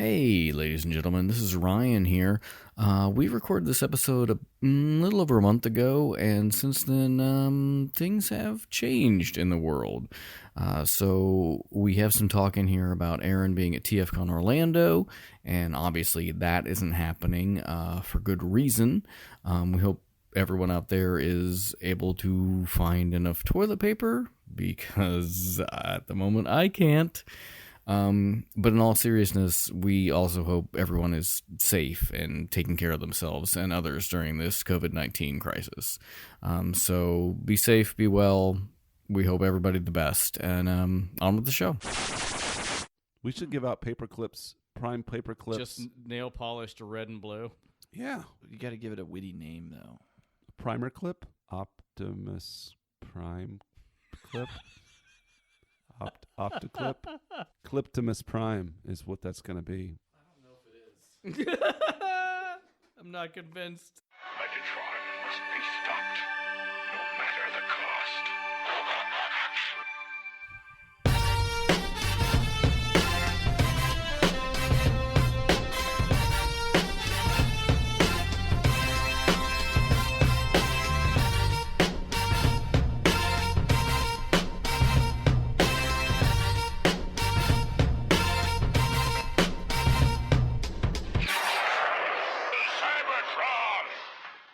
Hey, ladies and gentlemen, this is Ryan here. We recorded this episode a little over a month ago, and since then, things have changed in the world. So we have some talk in here about Aaron being at TFCon Orlando, and obviously that isn't happening for good reason. We hope everyone out there is able to find enough toilet paper, because at the moment I can't. But in all seriousness, we also hope everyone is safe and taking care of themselves and others during this COVID-19 crisis. So be safe, be well. We hope everybody the best. And on with the show. We should give out paper clips, prime paper clips. Just nail polished red and blue. Yeah. You got to give it a witty name, though. Primer clip? Optimus Prime clip? Opticlip? Cliptimus Prime is what that's going to be. I don't know if it is. I'm not convinced. Megatron must be stopped, no matter the cost.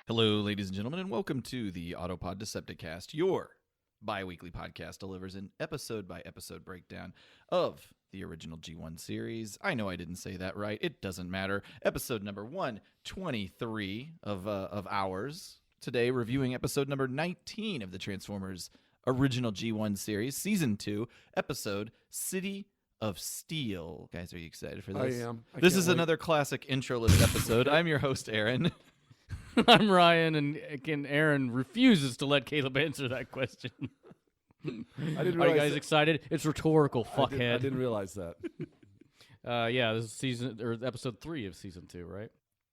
Hello, ladies and gentlemen, and welcome to the Autopod Decepticast. Your bi-weekly podcast delivers an episode-by-episode breakdown of the original G1 series. I know I didn't say that right. It doesn't matter. Episode number 123 of ours. Today, reviewing episode number 19 of the Transformers original G1 series, Season 2, episode City of Steel. Guys, are you excited for this? I am. This is another classic intro-less episode. I'm your host, Aaron. I'm Ryan, and again, Aaron refuses to let Caleb answer that question. I didn't Are you realize guys excited? It's rhetorical, fuckhead. I didn't realize that. Yeah, this is season or episode 3 of season 2, right?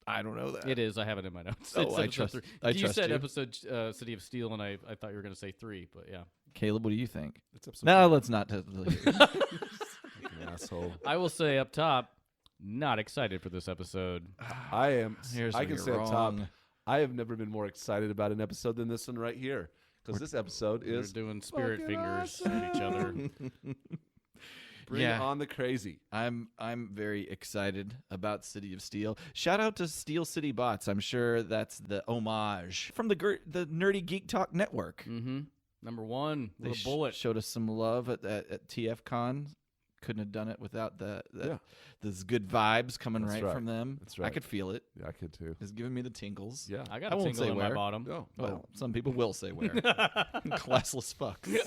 I don't know that. It is. I have it in my notes. Oh, It's I episode trust- 3. I You trust said you. episode City of Steel, and I thought you were going to say 3, but yeah. Caleb, what do you think? It's episode No, 2. let's not. Fucking asshole. I will say up top, not excited for this episode. I am. Here's I where can you're say up top, wrong. I have never been more excited about an episode than this one right here. Because this episode We're is doing spirit fucking fingers awesome. at each other. Bring Yeah. on the crazy. I'm very excited about City of Steel. Shout out to Steel City Bots. I'm sure that's the homage from the Nerdy Geek Talk Network. Mm-hmm. Number 1, They with a bullet. showed us some love at TFCon. Couldn't have done it without those good vibes coming That's right right. from them. That's right. I could feel it. Yeah, I could too. It's giving me the tingles. Yeah. I got I a won't tingle say in where. my bottom. Oh, Well, some people will say where. Classless fucks.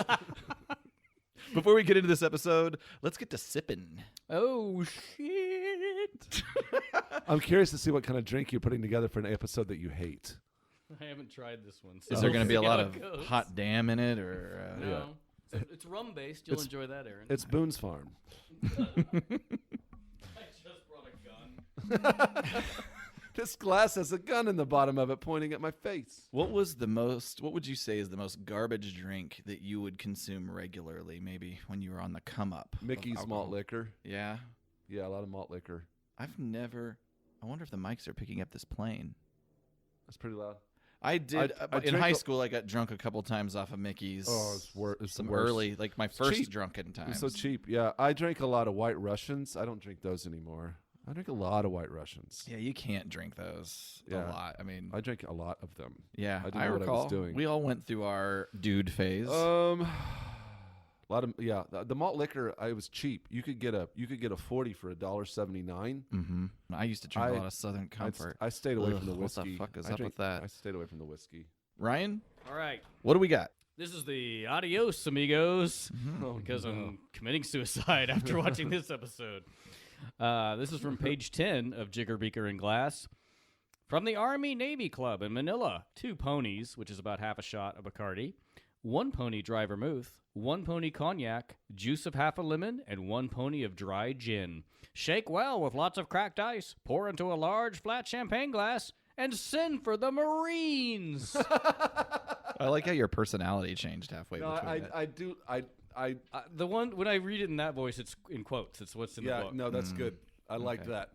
Before we get into this episode, let's get to sipping. Oh, shit. I'm curious to see what kind of drink you're putting together for an episode that you hate. I haven't tried this one. Is there going to be a we'll lot see of how it goes. hot damn in it, or No. It's rum-based. You'll enjoy that, Aaron. It's Boone's Farm. I just brought a gun. This glass has a gun in the bottom of it pointing at my face. what would you say is the most garbage drink that you would consume regularly, maybe when you were on the come up? of Mickey's alcohol? malt liquor. Yeah. Yeah, a lot of malt liquor. I wonder if the mics are picking up this plane. That's pretty loud. I did. I In drink high a- school, I got drunk a couple times off of Mickey's. Oh, it's some the worst. early, like my first cheap. drunken It's times. so cheap. Yeah, I drank a lot of White Russians. I don't drink those anymore. I drink a lot of White Russians. Yeah, you can't drink those Yeah. a lot. I mean, I drank a lot of them. yeah, I didn't know what I was recall. doing. We all went through our dude phase. A lot of the malt liquor. I was cheap. You could get a 40 for $1.79. Mm-hmm. I used to drink a lot of Southern I Comfort. stayed away from the Ugh, whiskey. What the fuck is I up drank- with that? I stayed away from the whiskey. Ryan, All right. what do we got? This is the adios, amigos, Oh, because no. I'm committing suicide after watching this episode. This is from page 10 of Jigger, Beaker, and Glass. From the Army-Navy Club in Manila, 2 ponies, which is about half a shot of Bacardi, 1 pony dry vermouth, 1 pony cognac, juice of half a lemon, and 1 pony of dry gin. Shake well with lots of cracked ice, pour into a large flat champagne glass, and send for the Marines. I like how your personality changed halfway No, between it. I do. I The one, when I read it in that voice, it's in quotes. It's what's in the yeah. book. No, that's good. I like Okay. that.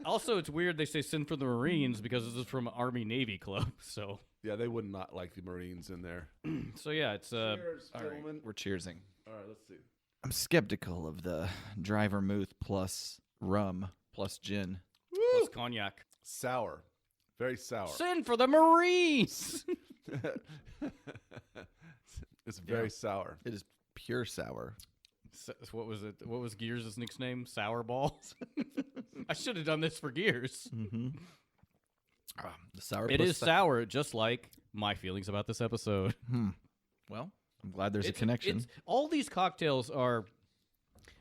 Also, it's weird they say send for the Marines because this is from Army Navy Club. So, Yeah, they would not like the Marines in there. yeah, it's Cheers, All right, gentlemen. we're cheersing. All right, let's see. I'm skeptical of the dry vermouth plus rum plus gin. plus cognac. Sour. Very sour. Send for the Marines. It's very sour. It is pure sour. What was it? What was Gears' nickname? Sour balls. I should have done this for Gears. Mm-hmm. The sour. It plus is sour, just like my feelings about this episode. Well, I'm glad there's a connection. All these cocktails are.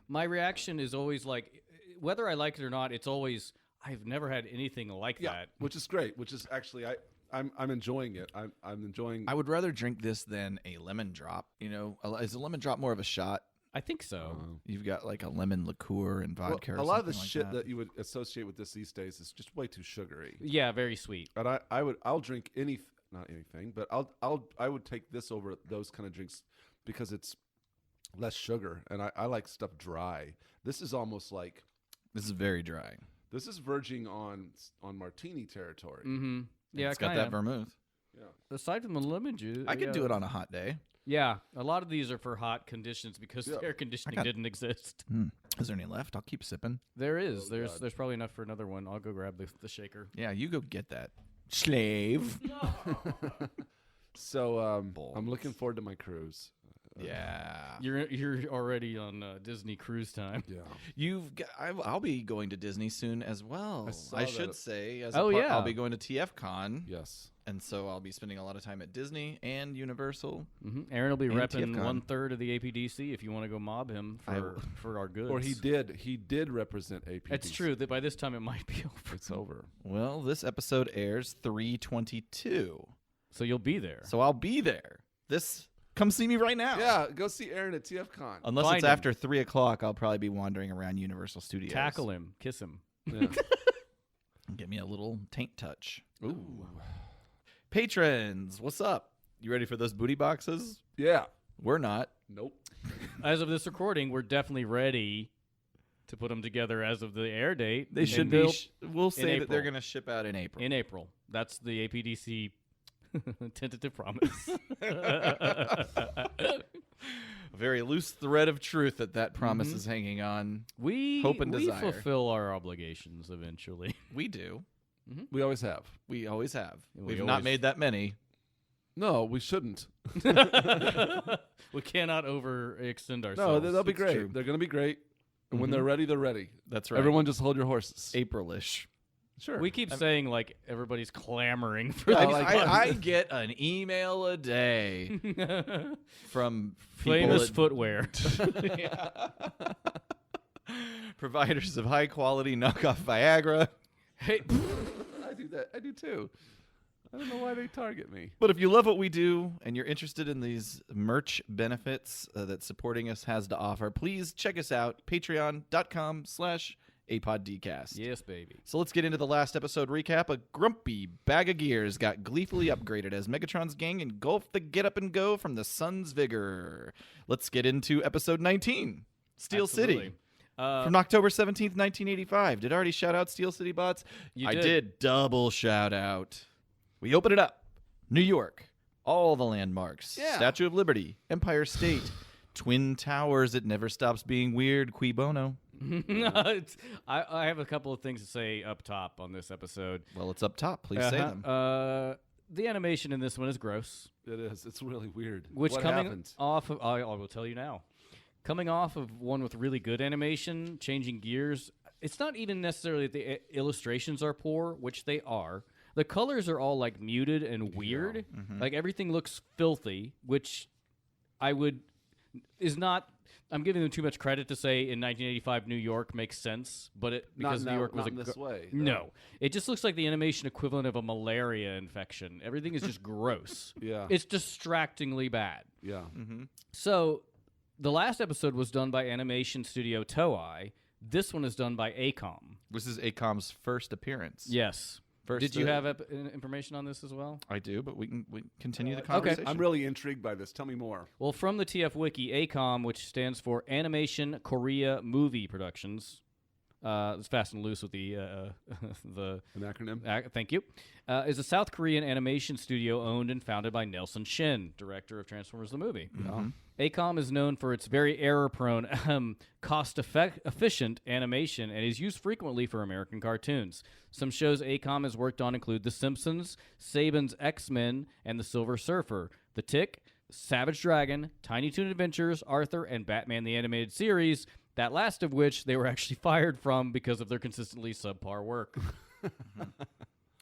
My reaction is always like, whether I like it or not, it's always. I've never had anything like that. Which is great. Which is actually I'm enjoying it. I'm enjoying. I would rather drink this than a lemon drop. You know, is a lemon drop more of a shot? I think so. You've got like a lemon liqueur and vodka. Well, or a lot of the something like shit that you would associate with this these days is just way too sugary. Yeah, very sweet. And I'll drink not anything, but I would take this over those kind of drinks because it's less sugar, and I like stuff dry. This is almost like This is very dry. this is verging on martini territory. Mm-hmm. Yeah, It's got kinda. that vermouth. Aside from the lemon juice, I could do it on a hot day. Yeah, a lot of these are for hot conditions because Yeah. air conditioning got- didn't exist. Is there any left? I'll keep sipping. There is. Oh, There's probably enough for another one. I'll go grab the shaker. Yeah, you go get that. Slave. So I'm looking forward to my cruise. Yeah. You're already on Disney cruise time. Yeah. I'll be going to Disney soon as well. I saw I that. should say. Oh, yeah. I'll be going to TFCon. Yes. And so I'll be spending a lot of time at Disney and Universal. Mm-hmm. Aaron will be And repping TFCon. 1/3 of the APDC if you want to go mob him for our goods. Or he did represent APDC. It's true that by this time it might be over. It's over. Well, this episode airs 3/22. So you'll be there. So I'll be there. Come see me right now. Yeah, go see Aaron at TFCon. Unless Find it's him. after 3 o'clock, I'll probably be wandering around Universal Studios. Tackle him, kiss him. Yeah. Get me a little taint touch. Ooh. Patrons, what's up? You ready for those booty boxes? Yeah. We're not. Nope. As of this recording, we're definitely ready to put them together as of the air date. They And should they'll- be. We'll say that they're April. going to ship out in April. in April. That's the APDC tentative promise. A very loose thread of truth that promise is hanging on. we Hope and we desire. fulfill our obligations eventually. We do. We always have. We always have. We We've always- not made that many. No, we shouldn't. We cannot overextend ourselves. No, they'll be It's great. true. They're going to be great. And when they're ready, they're ready. That's right. Everyone just hold your horses. April-ish. Sure. We keep saying like everybody's clamoring for Yeah, these like- I get an email a day from people famous at- footwear. providers of high quality knockoff Viagra. Hey, I do that. I do too. I don't know why they target me. But if you love what we do and you're interested in these merch benefits that supporting us has to offer, please check us out, patreon.com/APODDcast. yes, baby. So let's get into the last episode recap. A grumpy bag of gears got gleefully upgraded as Megatron's gang engulfed the get up and go from the sun's vigor. Let's get into episode 19, Steel City. Absolutely. From October 17th, 1985. Did I already shout out Steel City bots? You I did. did double shout out. We open it up. New York. All the landmarks. Yeah. Statue of Liberty. Empire State. Twin Towers. It never stops being weird. Qui bono. I have a couple of things to say up top on this episode. Well, it's up top. Please say them. The animation in this one is gross. It is. It's really weird. Which what coming happened? off of, I will tell you now. Coming off of one with really good animation, changing gears, it's not even necessarily that the illustrations are poor, which they are. The colors are all like muted and weird. Like everything looks filthy, which is not. I'm giving them too much credit to say in 1985 New York makes sense, but because New York was not a in this way. no, it just looks like the animation equivalent of a malaria infection. Everything is just gross. Yeah. It's distractingly bad. Yeah. So, the last episode was done by animation studio Toei. This one is done by AKOM. This is AKOM's first appearance. Yes. First, Did you have information on this as well? I do, but we can continue the Okay. conversation. I'm really intrigued by this. Tell me more. Well, from the TF Wiki, AKOM, which stands for Animation Korea Movie Productions, It's fast and loose with the An acronym. thank you. Is a South Korean animation studio owned and founded by Nelson Shin, director of Transformers the movie. AKOM is known for its very error-prone, cost-efficient animation and is used frequently for American cartoons. Some shows AKOM has worked on include The Simpsons, Saban's X-Men, and The Silver Surfer, The Tick, Savage Dragon, Tiny Toon Adventures, Arthur, and Batman the Animated Series, that last of which they were actually fired from because of their consistently subpar work.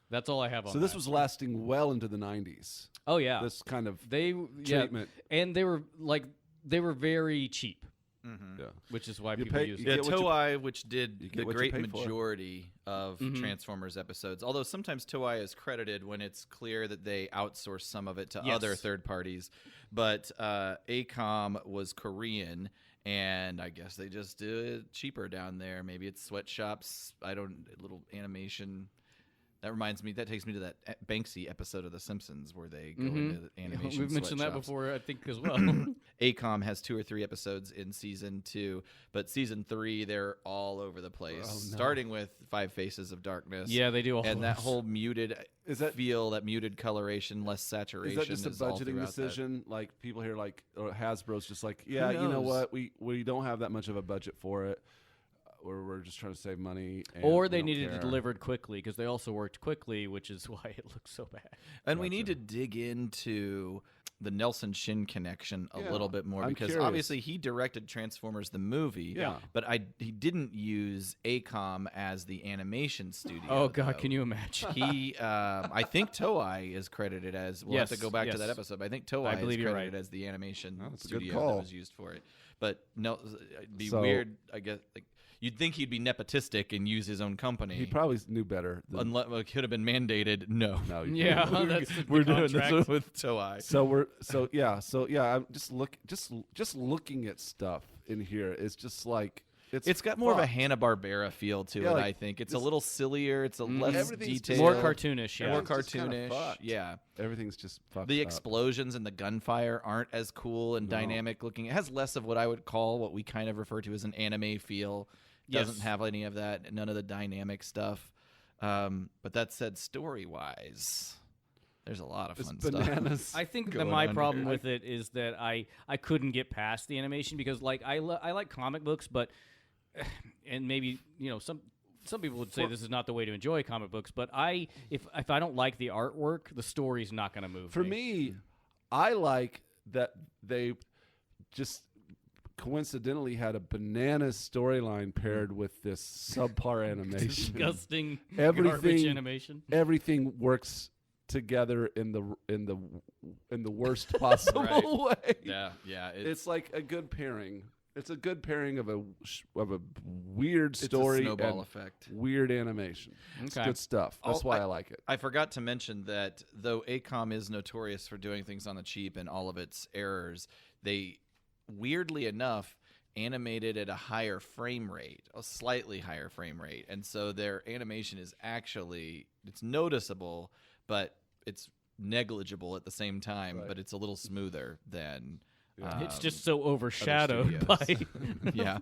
That's all I have on So this that. was lasting well into the 90s. Oh, yeah. This kind of treatment. And they were very cheap, yeah. which is why You people pay- use you it. Yeah, get what you- Toei, which did you the get what you great pay for. majority of Transformers episodes, although sometimes Toei is credited when it's clear that they outsource some of it to Yes. other third parties. But AKOM was Korean, and I guess they just did it cheaper down there. Maybe it's sweatshops. Little animation. That takes me to that Banksy episode of The Simpsons where they go into the animation. We've mentioned that sweatshops. before, I think, as well. AKOM has 2 or 3 episodes in season 2, but season 3 they're all over the place. Oh, no. Starting with 5 Faces of Darkness. Yeah, they do all and that those. whole muted that muted coloration, less saturation. Is that just a all budgeting throughout decision? Like people here, or Hasbro's just like, yeah, you know knows? what? We don't have that much of a budget for it. Or we're just trying to save money. And Or we they don't needed care. it delivered quickly because they also worked quickly, which is why it looks so bad. And we need to dig into the Nelson Shin connection a Yeah, little bit more I'm because curious. obviously he directed Transformers the movie, Yeah. but he didn't use AKOM as the animation studio. Oh, God, though. can you imagine? He, I think Toei is credited as. We'll have to Yes, go back to yes. that episode. But I think Toei I believe is you're credited right. as the animation Oh, that's a good studio that call. was used for it. But no, it'd be So- weird. I guess like you'd think he'd be nepotistic and use his own company. He probably knew better. Unless it could have been mandated. No, No, Yeah, that's the we're doing contract. this with Toei. So yeah. I'm just looking at stuff in here. It's just like It's got more of a fucked. Hanna-Barbera feel to Yeah, it, like, I think. It's a this- little sillier. It's a less Everything's just detailed. More Yeah. cartoonish, yeah. More It's just kinda cartoonish. fucked. Yeah. Everything's just fucked The up. explosions and the gunfire aren't as cool and No. dynamic looking. It has less of what I would call what we kind of refer to as an anime feel. Doesn't Yes. have any of that, none of the dynamic stuff. But that said, story-wise, there's a lot of It's fun stuff. bananas. I think that going my on problem here. with it is that I couldn't get past the animation because like I like comic books, but and maybe some people would say this is not the way to enjoy comic books, but if I don't like the artwork, the story's not going to move For me, I like that they just coincidentally had a bananas storyline paired with this subpar animation. disgusting Everything- garbage animation. Everything works together in the worst possible way. Yeah. It's like a good pairing. It's a good pairing of a weird story it's a snowball and effect. weird animation. It's Okay. good stuff. That's why I like it. I forgot to mention that though AKOM is notorious for doing things on the cheap and all of its errors, they weirdly enough animated at a higher frame rate, a slightly higher frame rate. And so their animation is actually, it's noticeable, but it's negligible at the same time, Right. but it's a little smoother than It's just so overshadowed by studios. Yeah.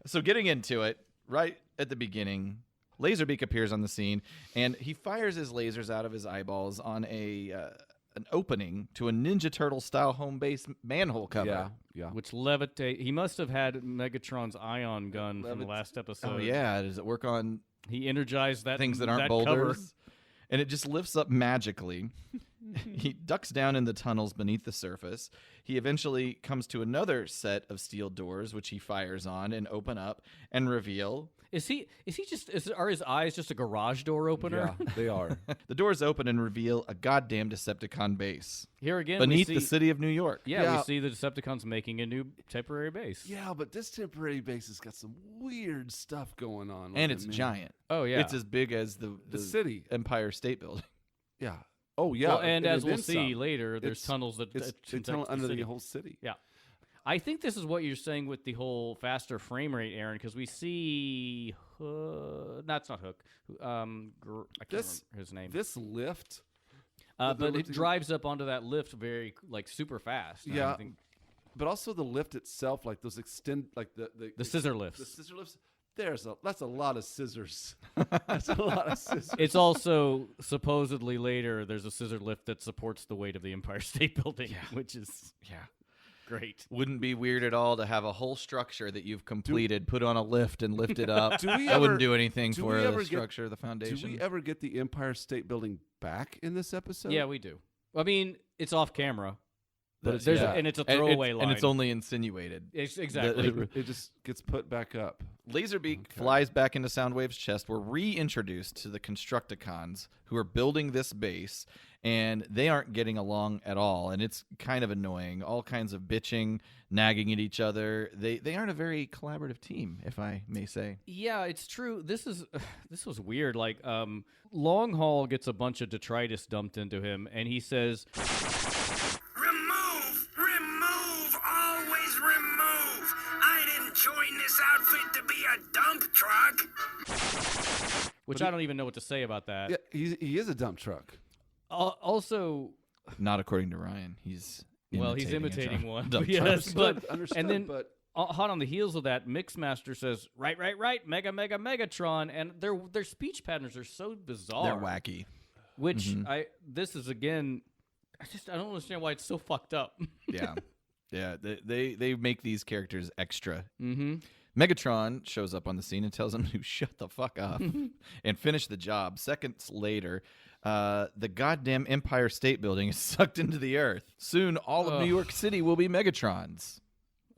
So getting into it, right at the beginning, Laserbeak appears on the scene, and he fires his lasers out of his eyeballs on an opening to a Ninja Turtle style home base manhole cover. Yeah. which levitate. He must have had Megatron's ion gun from the last episode. Oh yeah, does it work on He energized that things that aren't cover. boulders? And it just lifts up magically. He ducks down in the tunnels beneath the surface. He eventually comes to another set of steel doors, which he fires on and open up and reveal. Are his eyes just a garage door opener? Yeah, they are. The doors open and reveal a goddamn Decepticon base Here again, beneath we the see, city of New York. Yeah, we see the Decepticons making a new temporary base. Yeah, but this temporary base has got some weird stuff going on. And with it's it, man. giant. Oh yeah. It's as big as the city. Empire State Building. Yeah. Oh yeah. Well, and as we'll then see some. later, there's It's- tunnels that It's connect tunnel the under city. the whole city. Yeah. I think this is what you're saying with the whole faster frame rate, Aaron, because we see that's not Hook. I can't This- remember his name. This lift. But the it lifting- drives up onto that lift very super fast. And I Yeah. think But also the lift itself, like those extend, like the scissor lifts. the scissor lifts, That's a lot of scissors. That's a lot of scissors. It's also supposedly later there's a scissor lift that supports the weight of the Empire State Building, which is great. Wouldn't be weird at all to have a whole structure that you've completed, put on a lift and lift it up. That wouldn't do anything for the the structure of the foundation. Do we ever get the Empire State Building back in this episode? Yeah, we do. I mean, it's off camera, but That's- there's yeah. and it's a throwaway line. And it's only insinuated. Exactly. It just gets put back up. Laserbeak flies back into Soundwave's chest. We're reintroduced to the Constructicons who are building this base, and they aren't getting along at all, and it's kind of annoying. All kinds of bitching, nagging at each other. They aren't a very collaborative team, if I may say. Yeah, it's true. This was weird. Like, Long Haul gets a bunch of detritus dumped into him, and he says, Remove, always remove. I didn't join this outfit to be a dump truck. which I don't even know what to say about that. Yeah, he is a dump truck. Also, Not according to Ryan. He's imitating one. dump Yes, truck. but Understood, and then but hot on the heels of that, Mixmaster says, "Right, Mega-Mega-Megatron," and their speech patterns are so bizarre. They're wacky. Which this is again, I don't understand why it's so fucked up. Yeah. Yeah, they make these characters extra. Mm-hmm. Megatron shows up on the scene and tells him to shut the fuck up and finish the job. Seconds later, the goddamn Empire State Building is sucked into the earth. Soon, all of New York City will be Megatrons.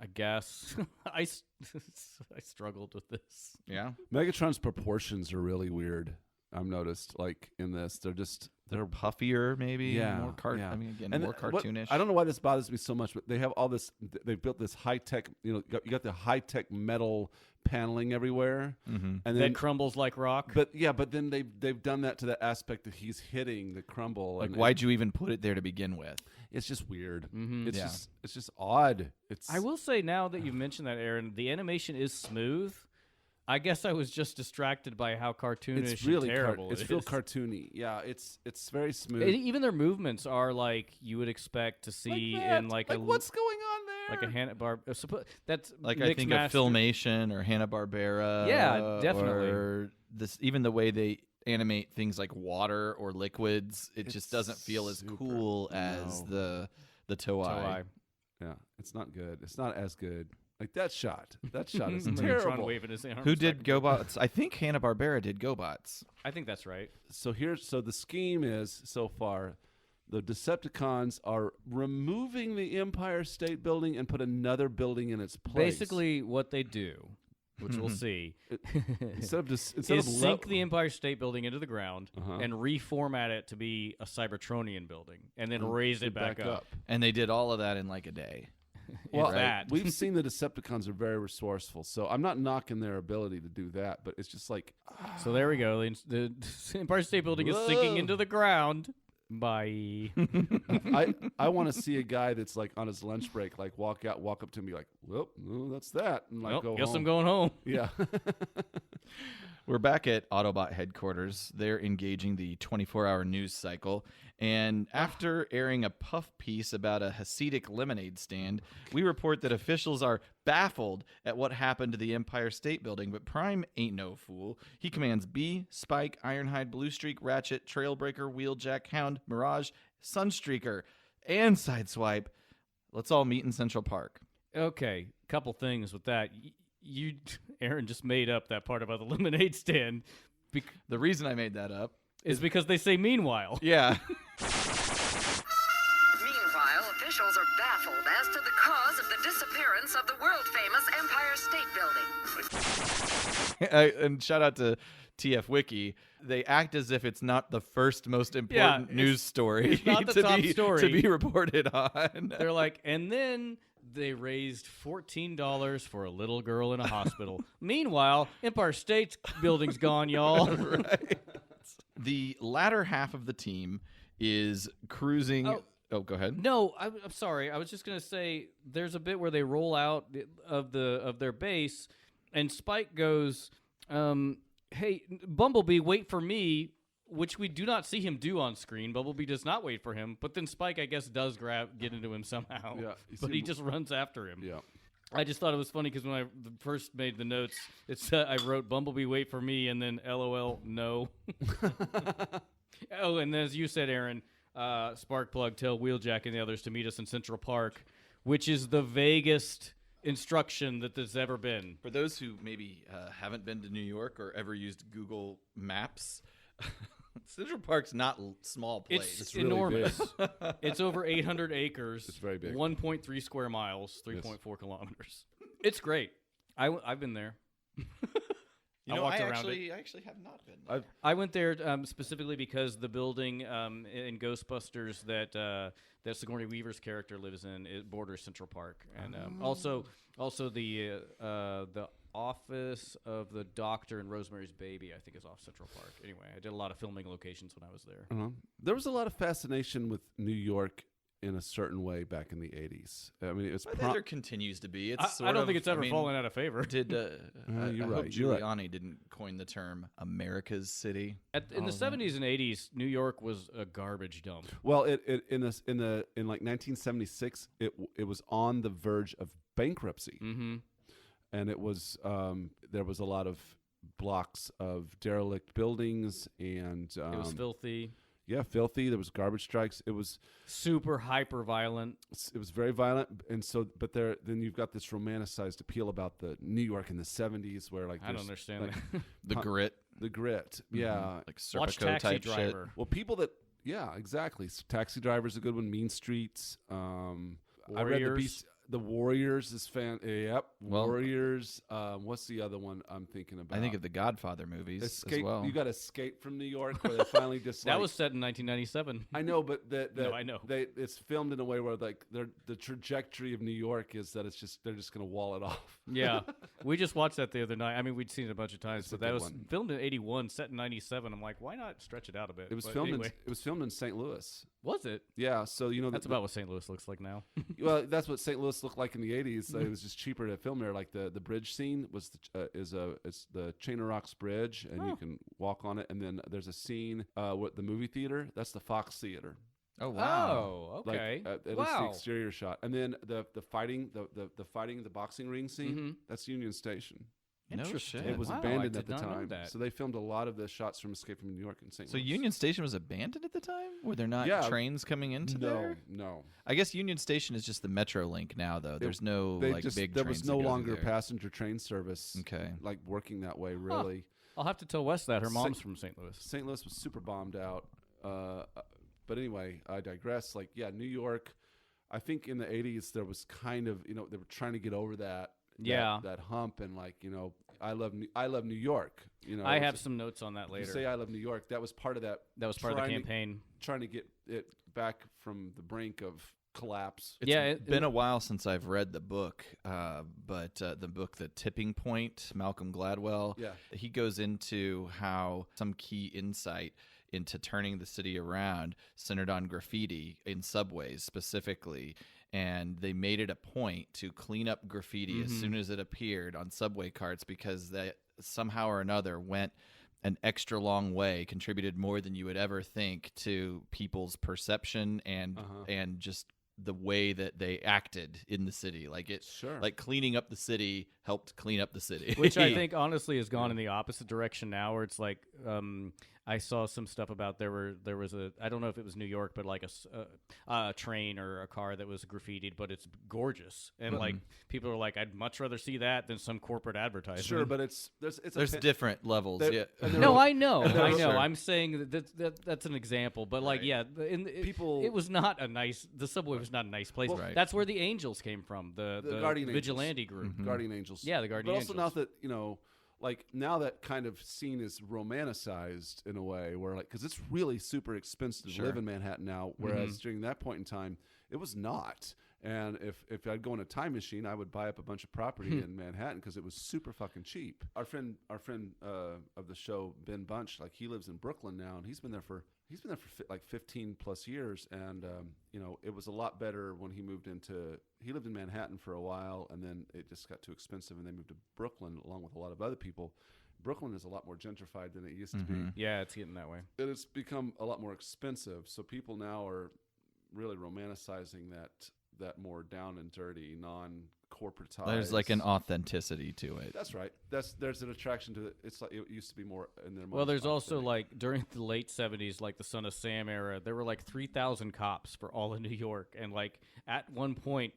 I guess I struggled with this. Yeah. Megatron's proportions are really weird. I've noticed, like in this, they're Puffier, maybe. Yeah, More yeah. I mean, again, and more what- cartoonish. I don't know why this bothers me so much, but they have all this. They've built this high tech. You got the high tech metal paneling everywhere, and then That crumbles like rock. But then they've done that to that aspect that he's hitting the crumble. Like, and why'd you even put it there to begin with? It's just weird. Mhm. It's Yeah. just odd. It's I will say now that you've mentioned that, Aaron, the animation is smooth. I guess I was just distracted by how cartoonish It's really and terrible it's it real is. cartoony. Yeah, it's very smooth. Even their movements are like you would expect to see in like a what's going on there? like a Hanna-Barbera. That's Like, I think of Mixmaster. Filmation or Hanna-Barbera. Yeah, definitely. Or even the way they animate things like water or liquids, it just It's doesn't feel as super- cool as the Toei. Toei. Yeah, it's not good. It's not as good. Like that shot. That shot is Megatron terrible. waving his arms Who back did and forth. GoBots? I think Hanna-Barbera did GoBots. I think that's right. So the scheme is so far, the Decepticons are removing the Empire State Building and put another building in its place. Basically, what they do, which we'll see, instead of is level- sink the Empire State Building into the ground Uh-huh. and reformat it to be a Cybertronian building, and then raise it back up. And they did all of that in like a day. Well, that. we've seen the Decepticons are very resourceful, so I'm not knocking their ability to do that, but it's just like So there we go. The Empire State Building is sinking Whoa. into the ground. Bye. I want to see a guy that's like on his lunch break, like walk up to me like, well, no, that's that, and like Well, go guess home. I'm going home. Yeah. We're back at Autobot headquarters. They're engaging the 24-hour news cycle. And after airing a puff piece about a Hasidic lemonade stand, we report that officials are baffled at what happened to the Empire State Building. But Prime ain't no fool. He commands B, Spike, Ironhide, Bluestreak, Ratchet, Trailbreaker, Wheeljack, Hound, Mirage, Sunstreaker, and Sideswipe. Let's all meet in Central Park. Okay, couple things with that. You, Aaron, just made up that part about the lemonade stand. The reason I made that up Is because they say meanwhile. Yeah. Meanwhile, officials are baffled as to the cause of the disappearance of the world-famous Empire State Building. And shout out to TF Wiki. They act as if it's not the first most important news story it's not the top story. to be reported on. They're like, and then they raised $14 for a little girl in a hospital. Meanwhile, Empire State Building's gone, y'all. Right. The latter half of the team is cruising. Oh, go ahead. No, I'm sorry. I was just gonna say there's a bit where they roll out of their base, and Spike goes, "Hey, Bumblebee, wait for me," which we do not see him do on screen. Bumblebee does not wait for him, but then Spike, I guess, does get into him somehow. Yeah, you but see he him- just runs after him. Yeah. I just thought it was funny because when I first made the notes, I wrote Bumblebee wait for me and then LOL no. Oh, and as you said, Aaron, Sparkplug tell Wheeljack and the others to meet us in Central Park, which is the vaguest instruction that there's ever been. For those who maybe haven't been to New York or ever used Google Maps, Central Park's not small place. It's really enormous. It's over 800 acres. It's very big. 1.3 square miles, 3.4 kilometers. It's great. I've been there. You know, walked I around actually have not been there. I went there specifically because the building in Ghostbusters that Sigourney Weaver's character lives in, it borders Central Park, and also the office of the doctor in Rosemary's Baby, I think, is off Central Park. Anyway, I did a lot of filming locations when I was there. There was a lot of fascination with New York in a certain way back in the 80s. I mean, it was. I think there continues to be. It's I don't think it's ever fallen out of favor. Did I you're hope right. You're right. Giuliani didn't coin the term America's city. In the 70s and 80s, New York was a garbage dump. Well, in like 1976, it was on the verge of bankruptcy, and it was there was a lot of blocks of derelict buildings, and It was filthy. Yeah, filthy. There was garbage strikes. It was Super hyper violent. It was very violent, and so then you've got this romanticized appeal about the New York in the 70s, where like I don't understand that. The grit, yeah, like Watch Serpico Taxi type Driver. Well, people that exactly. Taxi Driver's a good one. Mean Streets. I read The Warriors is Yep, Well, Warriors. What's the other one I'm thinking about? I think of the Godfather movies Escape. as well. You got Escape from New York, where they finally just That was set in 1997. I know, but I know. It's filmed in a way where like the trajectory of New York is that they're just going to wall it off. Yeah, we just watched that the other night. I mean, we'd seen it a bunch of times, It's a but that good was one. filmed in 81, set in 97. I'm like, why not stretch it out a bit? It was But filmed. anyway. It was filmed in St. Louis. Was it? Yeah, so That's about what St. Louis looks like now. well, that's what St. Louis looked like in the 80s. It was just cheaper to film there. Like the bridge scene was it's the Chain of Rocks Bridge, and you can walk on it. And then there's a scene with the movie theater. That's the Fox Theater. Oh wow! Oh, okay. Like, it's the wow. exterior shot. And then the fighting, the boxing ring scene. That's Union Station. Interesting. shit. It was Wow, abandoned I at did the not know time, that. so they filmed a lot of the shots from Escape from New York in St. So Louis. Union Station was abandoned at the time? Were there not Yeah. trains coming into there? No. I guess Union Station is just the Metro Link now, though. There's no They like just, big. there trains was that no go through longer there. passenger train service. Okay. Like working that way, really. I'll have to tell Wes that her mom's from St. Louis. St. Louis was super bombed out. But anyway, I digress. Like, yeah, New York. I think in the 80s there was kind of, they were trying to get over that hump, and like, I love New York. I have some notes on that later. You say I love New York. That was part of that. That was part of the campaign. Trying to get it back from the brink of collapse. It's been a while since I've read the book, but the book, The Tipping Point, Malcolm Gladwell, he goes into how some key insight into turning the city around centered on graffiti in subways specifically. And they made it a point to clean up graffiti as soon as it appeared on subway carts, because that somehow or another went an extra long way, contributed more than you would ever think to people's perception and just the way that they acted in the city. Like like cleaning up the city helped clean up the city. Which I think honestly has gone in the opposite direction now, where it's like I saw some stuff about there was I don't know if it was New York, but like a train or a car that was graffitied, but it's gorgeous, and like people are like, I'd much rather see that than some corporate advertisement. Sure, but there's different levels. No, I know. Sure. I'm saying that's an example, but like, it was not a nice. The subway was not a nice place. Well, That's where the Angels came from. The Guardian vigilante group. Guardian Angels. Yeah, the Guardian Angels. But also Angels. now that like now that kind of scene is romanticized in a way where like, because it's really super expensive to live in Manhattan now, whereas during that point in time it was not. And if I'd go in a time machine, I would buy up a bunch of property in Manhattan because it was super fucking cheap. Our friend of the show, Ben Bunch, like he lives in Brooklyn now, and he's been there for like 15 plus years. And it was a lot better when he lived in Manhattan for a while, and then it just got too expensive, and they moved to Brooklyn along with a lot of other people. Brooklyn is a lot more gentrified than it used to be. Yeah, it's getting that way. And it's become a lot more expensive, so people now are really romanticizing that more down and dirty, non-corporatized. There's like an authenticity to it. That's right. There's an attraction to it. It's like it used to be more in their. Well, there's also authentic. like during the late 70s, like the Son of Sam era, there were like 3,000 cops for all of New York, and like at one point,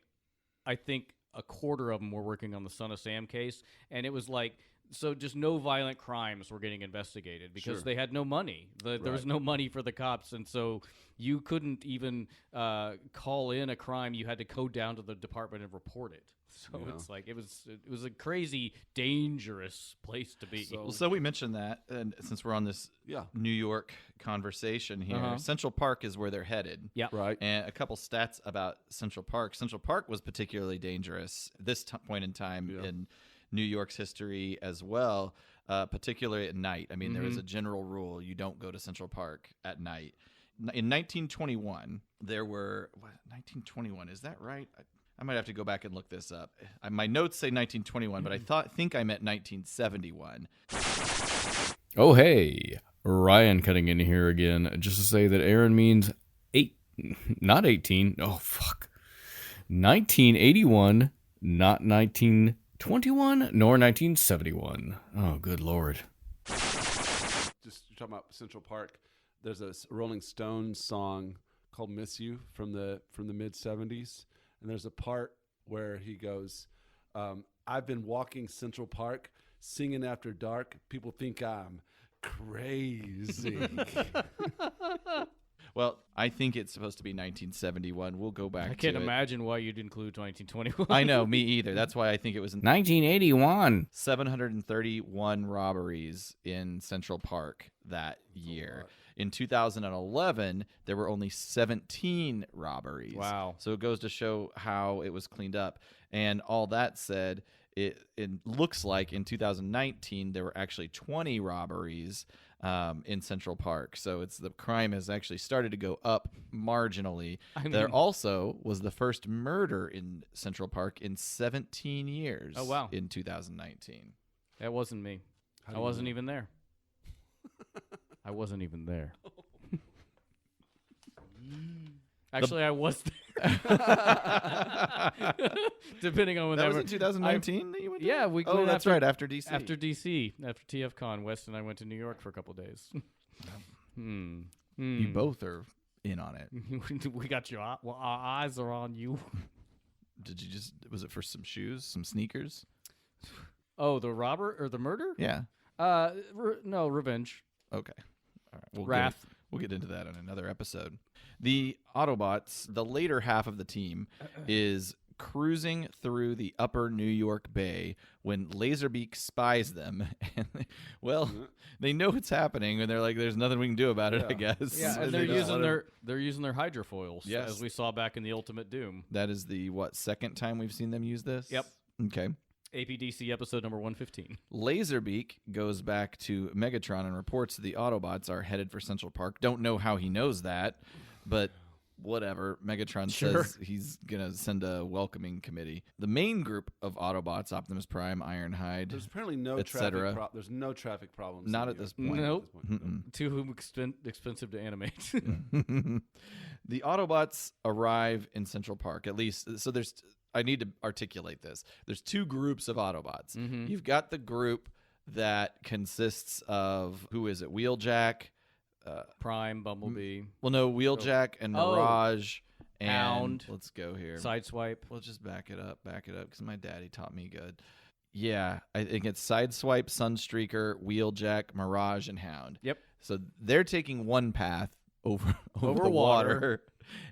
I think a quarter of them were working on the Son of Sam case, and it was like. So just no violent crimes were getting investigated because they had no money. There was no money for the cops, and so you couldn't even call in a crime. You had to go down to the department and report it. So it's like it was a crazy, dangerous place to be. So we mentioned that, and since we're on this New York conversation here, Central Park is where they're headed. Yeah, right. And a couple stats about Central Park. Central Park was particularly dangerous this point in time in New York's history as well, particularly at night. I mean, there is a general rule: you don't go to Central Park at night. In 1921, there were 1921. Is that right? I might have to go back and look this up. My notes say 1921, but I think I meant 1971. Oh, hey, Ryan cutting in here again, just to say that Aaron means not 18. Oh, fuck. 1981, not 1921, nor 1971. Oh, good Lord. Just you're talking about Central Park. There's a Rolling Stones song called "Miss You" from the mid '70s, and there's a part where he goes, "I've been walking Central Park, singing after dark. People think I'm crazy." Well, I think it's supposed to be 1971. We'll go back. I can't imagine why you'd include 1921. I know, me either. That's why I think it was 1981. 731 robberies in Central Park that year. In 2011, there were only 17 robberies. Wow. So it goes to show how it was cleaned up. And all that said, it looks like in 2019, there were actually 20 robberies in Central Park. So the crime has actually started to go up marginally. There also was the first murder in Central Park in 17 years. Oh, wow. In 2019. That wasn't me. I wasn't even there. I wasn't even there. Actually, I was there. Depending on when that was in 2019 that you went to? Yeah, we Oh, went that's right, after DC. After DC, after TFCon, West and I went to New York for a couple days. You both are in on it. We got you. Well, our eyes are on you. Did you was it for some shoes, some sneakers? Oh, the robber or the murder? Yeah. No, revenge. Okay. All right. Wrath. We'll get into that on another episode. The Autobots, the later half of the team, is cruising through the upper New York Bay when Laserbeak spies them. And they know it's happening, and they're like, "There's nothing we can do about it." I guess. Yeah, and they're using their hydrofoils, Yes. as we saw back in the Ultimate Doom. That is the second time we've seen them use this? Yep. Okay. APDC episode number 115. Laserbeak goes back to Megatron and reports the Autobots are headed for Central Park. Don't know how he knows that, but whatever. Megatron says he's going to send a welcoming committee. The main group of Autobots, Optimus Prime, Ironhide, There's apparently no traffic. There's no traffic problems. Not at this point. Nope. Too expensive to animate. The Autobots arrive in Central Park, at least. So I need to articulate this. There's two groups of Autobots. You've got the group that consists of, who is it? Wheeljack, Prime, Bumblebee. Well, no, Wheeljack and Mirage and Hound. Let's go here. Sideswipe. We'll just back it up, because my daddy taught me good. Yeah, I think it's Sideswipe, Sunstreaker, Wheeljack, Mirage, and Hound. Yep. So they're taking one path over the water.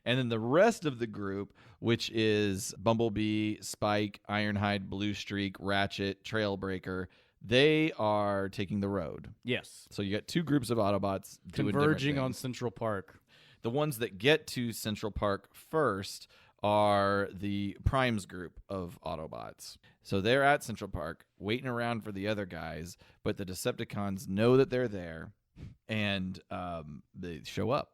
And then the rest of the group, which is Bumblebee, Spike, Ironhide, Bluestreak, Ratchet, Trailbreaker, they are taking the road. Yes. So you got two groups of Autobots converging on Central Park. The ones that get to Central Park first are the Prime's group of Autobots. So they're at Central Park waiting around for the other guys, but the Decepticons know that they're there, and they show up.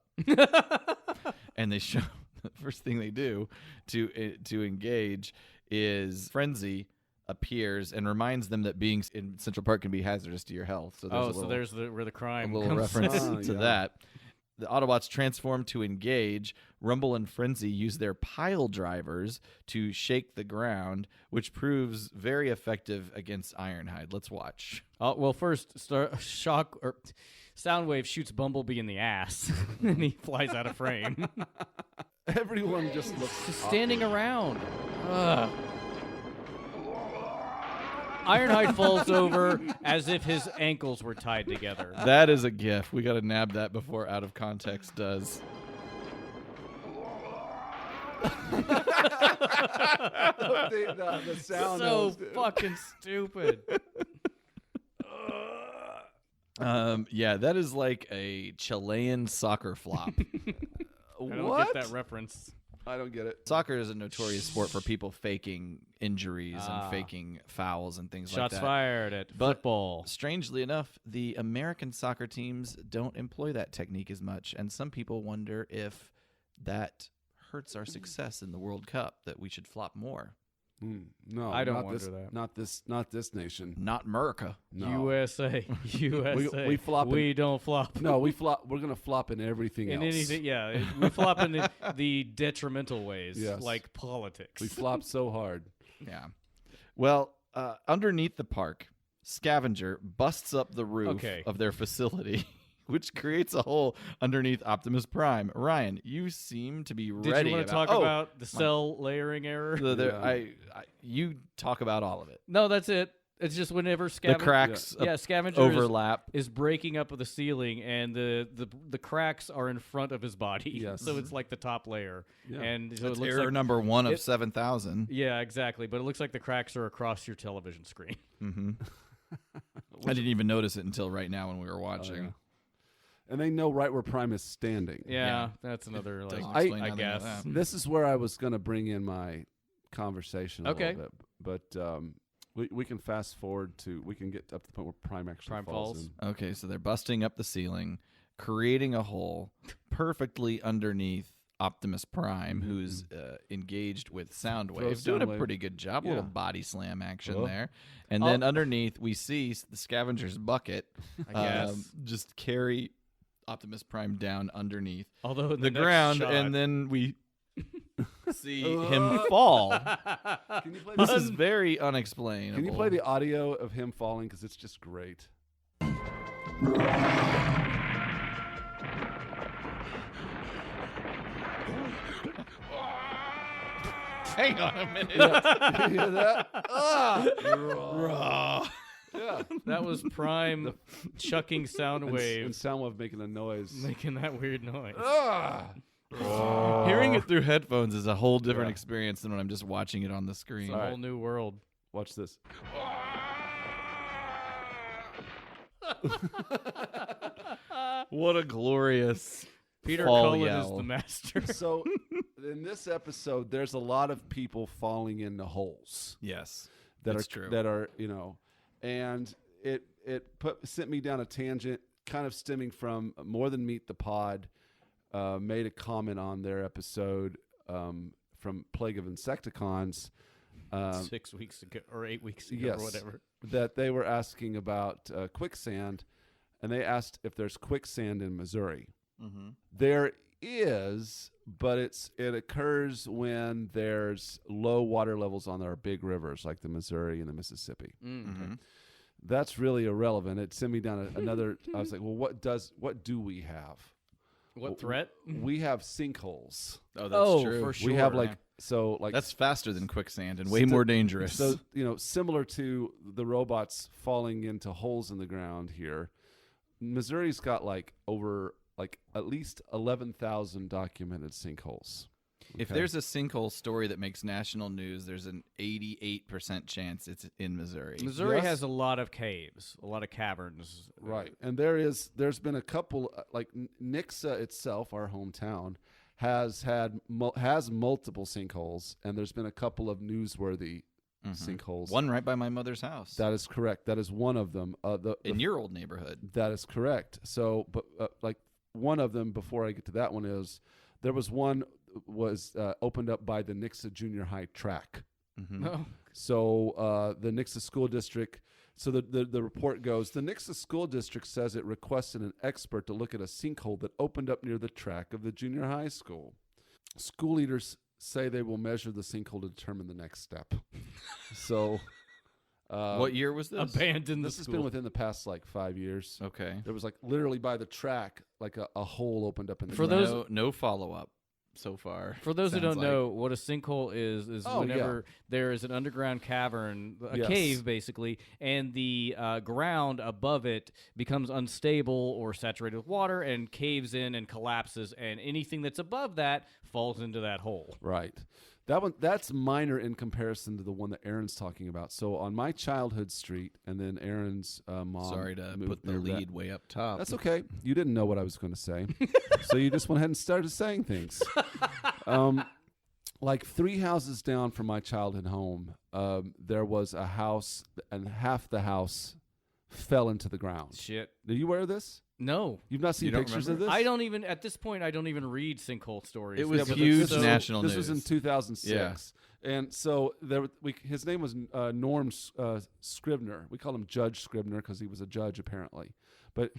And they show the first thing they do to engage is Frenzy appears and reminds them that being in Central Park can be hazardous to your health. So there's there's where the crime a little comes reference to that. the Autobots transform to engage. Rumble and Frenzy use their pile drivers to shake the ground, which proves very effective against Ironhide. Let's watch. Well, first, Soundwave shoots Bumblebee in the ass, and he flies out of frame. Everyone just looks Just standing around. Ironhide falls over as if his ankles were tied together. That is a gif. We got to nab that before Out of Context does. the sound. So fucking stupid. Yeah, that is like a Chilean soccer flop. I don't What? get that reference. I don't get it. Soccer is a notorious sport for people faking injuries and faking fouls and things like that. Shots fired at But football. strangely enough, the American soccer teams don't employ that technique as much, and some people wonder if that hurts our success in the World Cup, that we should flop more. No, I don't not wonder this, that. Not this nation. Not America. No. USA. We flop in- We don't flop. No, we flop. We're gonna flop in everything In else. anything, yeah. We flop in the detrimental ways, Yes. like politics. We flop so hard. Yeah. Well, underneath the park, Scavenger busts up the roof of their facility, which creates a hole underneath Optimus Prime. Ryan, you seem to be Did ready. you want to talk about the cell layering error? You talk about all of it. No, that's it. It's just whenever The Scavenger, cracks Scavenger overlap. is breaking up the ceiling, and the cracks are in front of his body. Yes. So it's like the top layer, Yeah. and so That's it looks error like number 1 of 7,000. Yeah, exactly. But it looks like the cracks are across your television screen. Mm-hmm. I didn't even notice it until right now when we were watching. yeah. And they know right where Prime is standing. Yeah, that's another. Like, Doesn't explain I how they know guess. that. This is where I was going to bring in my conversation a Okay. little bit. But we can fast forward to, we can get up to the point where Prime actually falls in. Okay, so they're busting up the ceiling, creating a hole perfectly underneath Optimus Prime, who's engaged with Soundwave, doing a Soundwave. pretty good job. A Yeah. little body slam action Well. there. And then underneath, we see the Scavenger's bucket I guess. just carry Optimus Prime down underneath Although in the next ground, shot- and then we see him fall. Can you play This is very unexplainable. Can you play the audio of him falling? Because it's just great. Hang on a minute. You hear that? Yeah. that was Prime chucking And Soundwave, Soundwave making a noise. making that weird noise. Hearing it through headphones is a whole different Yeah. experience than when I'm just watching it on the screen. It's a whole new world. Watch this. What a glorious Peter fall Cullen yell. is the master. So, in this episode, there's a lot of people falling into holes Yes, that that's are true. that are and it sent me down a tangent, kind of stemming from More Than Meet the Pod. Made a comment on their episode from Plague of Insecticons. 6 weeks ago or 8 weeks ago Yes. or whatever. That they were asking about quicksand, and they asked if there's quicksand in Missouri. Mm-hmm. There is, but it occurs when there's low water levels on our big rivers like the Missouri and the Mississippi. Mm-hmm. That's really irrelevant. It sent me down another. I was like, well, what do we have? What threat? We have sinkholes. Oh, that's Oh, true. for sure. We have Yeah. That's faster than quicksand and way more dangerous. So similar to the robots falling into holes in the ground here, Missouri's got over at least 11,000 documented sinkholes. if there's a sinkhole story that makes national news, there's an 88% chance it's in Missouri. Missouri Yes. has a lot of caves, a lot of caverns. Right, and there's been a couple Nixa itself, our hometown, has multiple sinkholes, and there's been a couple of newsworthy sinkholes. One right by my mother's house. That is correct. That is one of them. in your old neighborhood. That is correct. So, but one of them, before I get to that one, there was one opened up by the Nixa Junior High track. Mm-hmm. Oh, So the Nixa School District So the report goes, the Nixa School District says it requested an expert to look at a sinkhole that opened up near the track of the junior high school. School leaders say they will measure the sinkhole to determine the next step. So... what year was this? Abandon the This has school. been within the past like 5 years. Okay. There was like literally by the track, like a hole opened up in the For ground. those- no follow up so far. For those who Sounds don't like. know, what a sinkhole is Oh, whenever there is an underground cavern, a Yes. cave basically, and the ground above it becomes unstable or saturated with water and caves in and collapses, and anything that's above that falls into that hole. Right. That's minor in comparison to the one that Aaron's talking about. So on my childhood street, and then Aaron's mom. Sorry to moved put the near that. lead way up top. That's okay. You didn't know what I was going to say, so you just went ahead and started saying things. Like 3 houses down from my childhood home, there was a house, and half the house fell into the ground. Shit. Are you aware of this? No. You've not seen You don't pictures remember? of this? I don't even, at this point, I don't even read sinkhole stories. It was Yeah, but huge this was- national This was in news. 2006. And so his name was Norm Scribner. We call him Judge Scribner because he was a judge apparently. But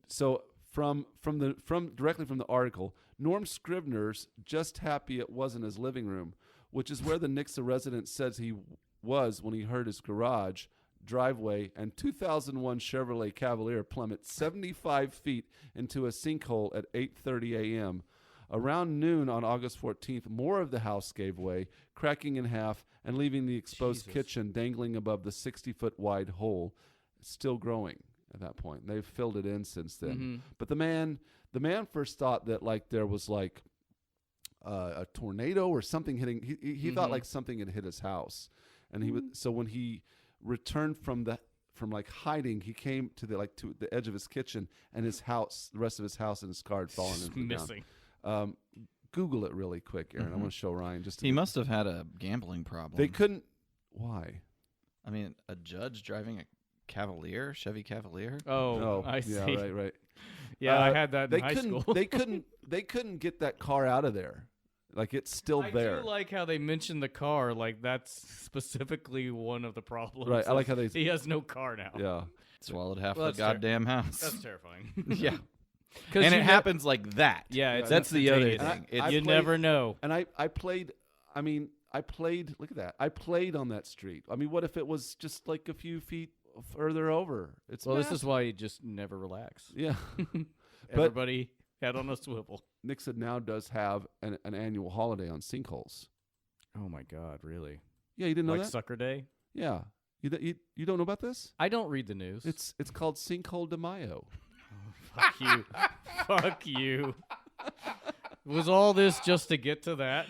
so directly from the article, Norm Scribner's just happy it wasn't his living room, which is where the Nixa resident says he was when he heard his garage, driveway, and 2001 Chevrolet Cavalier plummet 75 feet into a sinkhole at 8:30 a.m. Around noon on August 14th, more of the house gave way, cracking in half and leaving the exposed Jesus. kitchen dangling above the 60-foot wide hole, still growing at that point. They've filled it in since then. Mm-hmm. But the man first thought that like there was like a tornado or something hitting. He thought like something had hit his house, and he was so when he returned from like hiding, he came to the edge of his kitchen, and his house, the rest of his house and his car had fallen into the ground. Missing. Google it really quick, Aaron. I want to show Ryan. Just to He must have had a gambling problem. They couldn't. Why? I mean, a judge driving a Cavalier, Chevy Cavalier. Oh, I see. Yeah, right. Yeah, I had that in high couldn't, school. They couldn't get that car out of there. Like it's still there. I do like how they mentioned the car. Like that's specifically one of the problems. Right, I like how they- He has no car now. Yeah. Swallowed half Well, the goddamn house. That's terrifying. yeah. 'Cause And you it know- happens like that. Yeah, it's That's the other instantaneous. thing. I You played- never know. And I played. Look at that. I played on that street. I mean, what if it was just like a few feet further over? It's Well, this is massive. why you just never relax. Yeah. Everybody head on a swivel. Nixa now does have an annual holiday on sinkholes. Oh my God, really? Yeah, you didn't know Like that? Sucker Day? Yeah. You don't know about this? I don't read the news. It's called Sinkhole de Mayo. Fuck you. Fuck you. Was all this just to get to that?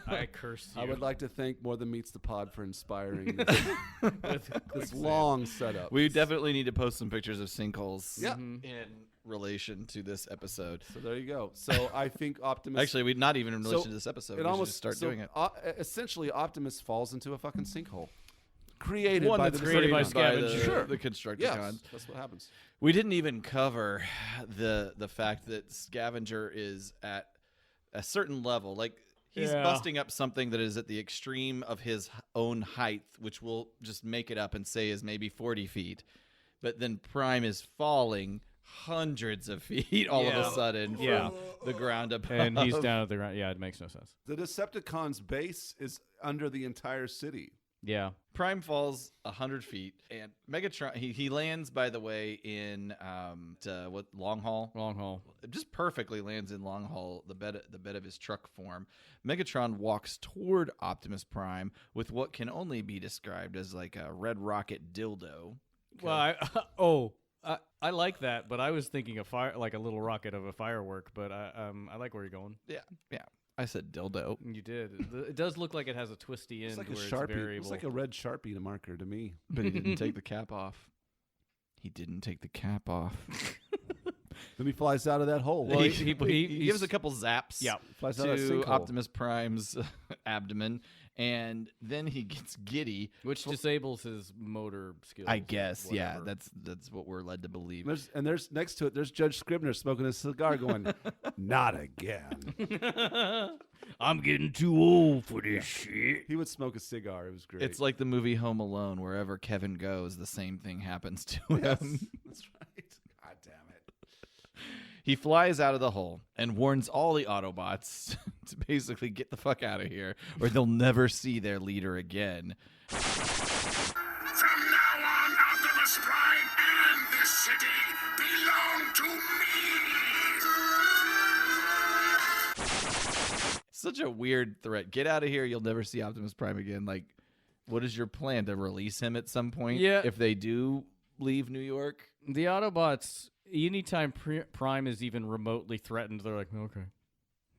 I curse you. I would like to thank More Than Meets the Pod for inspiring With this long setup. We definitely need to post some pictures of sinkholes Yeah. in relation to this episode. So there you go. So I think Optimus. Actually, we not even in relation So to this episode. it We should almost just start so, doing it. Essentially, Optimus falls into a fucking sinkhole, created One by that's the created by Decepticons. Scavenger. the, Sure. the Constructicons. Yes, that's what happens. We didn't even cover the fact that Scavenger is at a certain level. Like he's Yeah. busting up something that is at the extreme of his own height, which we'll just make it up and say is maybe 40 feet. But then Prime is falling hundreds of feet all of Yeah. a sudden from Yeah. the ground above. And he's down at the ground. Yeah, it makes no sense. The Decepticons' base is under the entire city. Yeah. Prime falls 100 feet, and Megatron he lands, by the way, in Long Haul. Long haul. Just perfectly lands in Long Haul, the bed of his truck form. Megatron walks toward Optimus Prime with what can only be described as like a red rocket dildo. Well, I like that, but I was thinking a fire, like a little rocket of a firework. But I like where you're going. Yeah. I said dildo. You did. It does look like it has a twisty end It's like a where Sharpie. it's variable. It's like a red Sharpie marker to me. But he didn't take the cap off. He didn't take the cap off. Then he flies out of that hole. Well, he gives a couple zaps Flies out of that to sinkhole. Optimus Prime's abdomen, and then he gets giddy. Which disables his motor skills. I guess, yeah, whatever. that's what we're led to believe. There's next to it, there's Judge Scribner smoking a cigar going, not again. I'm getting too old for this shit. He would smoke a cigar. It was great. It's like the movie Home Alone. Wherever Kevin goes, the same thing happens to him. Yes, that's right. God damn it. He flies out of the hole and warns all the Autobots to basically get the fuck out of here, or they'll never see their leader again. From now on, Optimus Prime and this city belong to me. Such a weird threat. Get out of here. You'll never see Optimus Prime again. Like, what is your plan? To release him at some point? Yeah. If they do leave New York? The Autobots, anytime Prime is even remotely threatened, they're like, okay.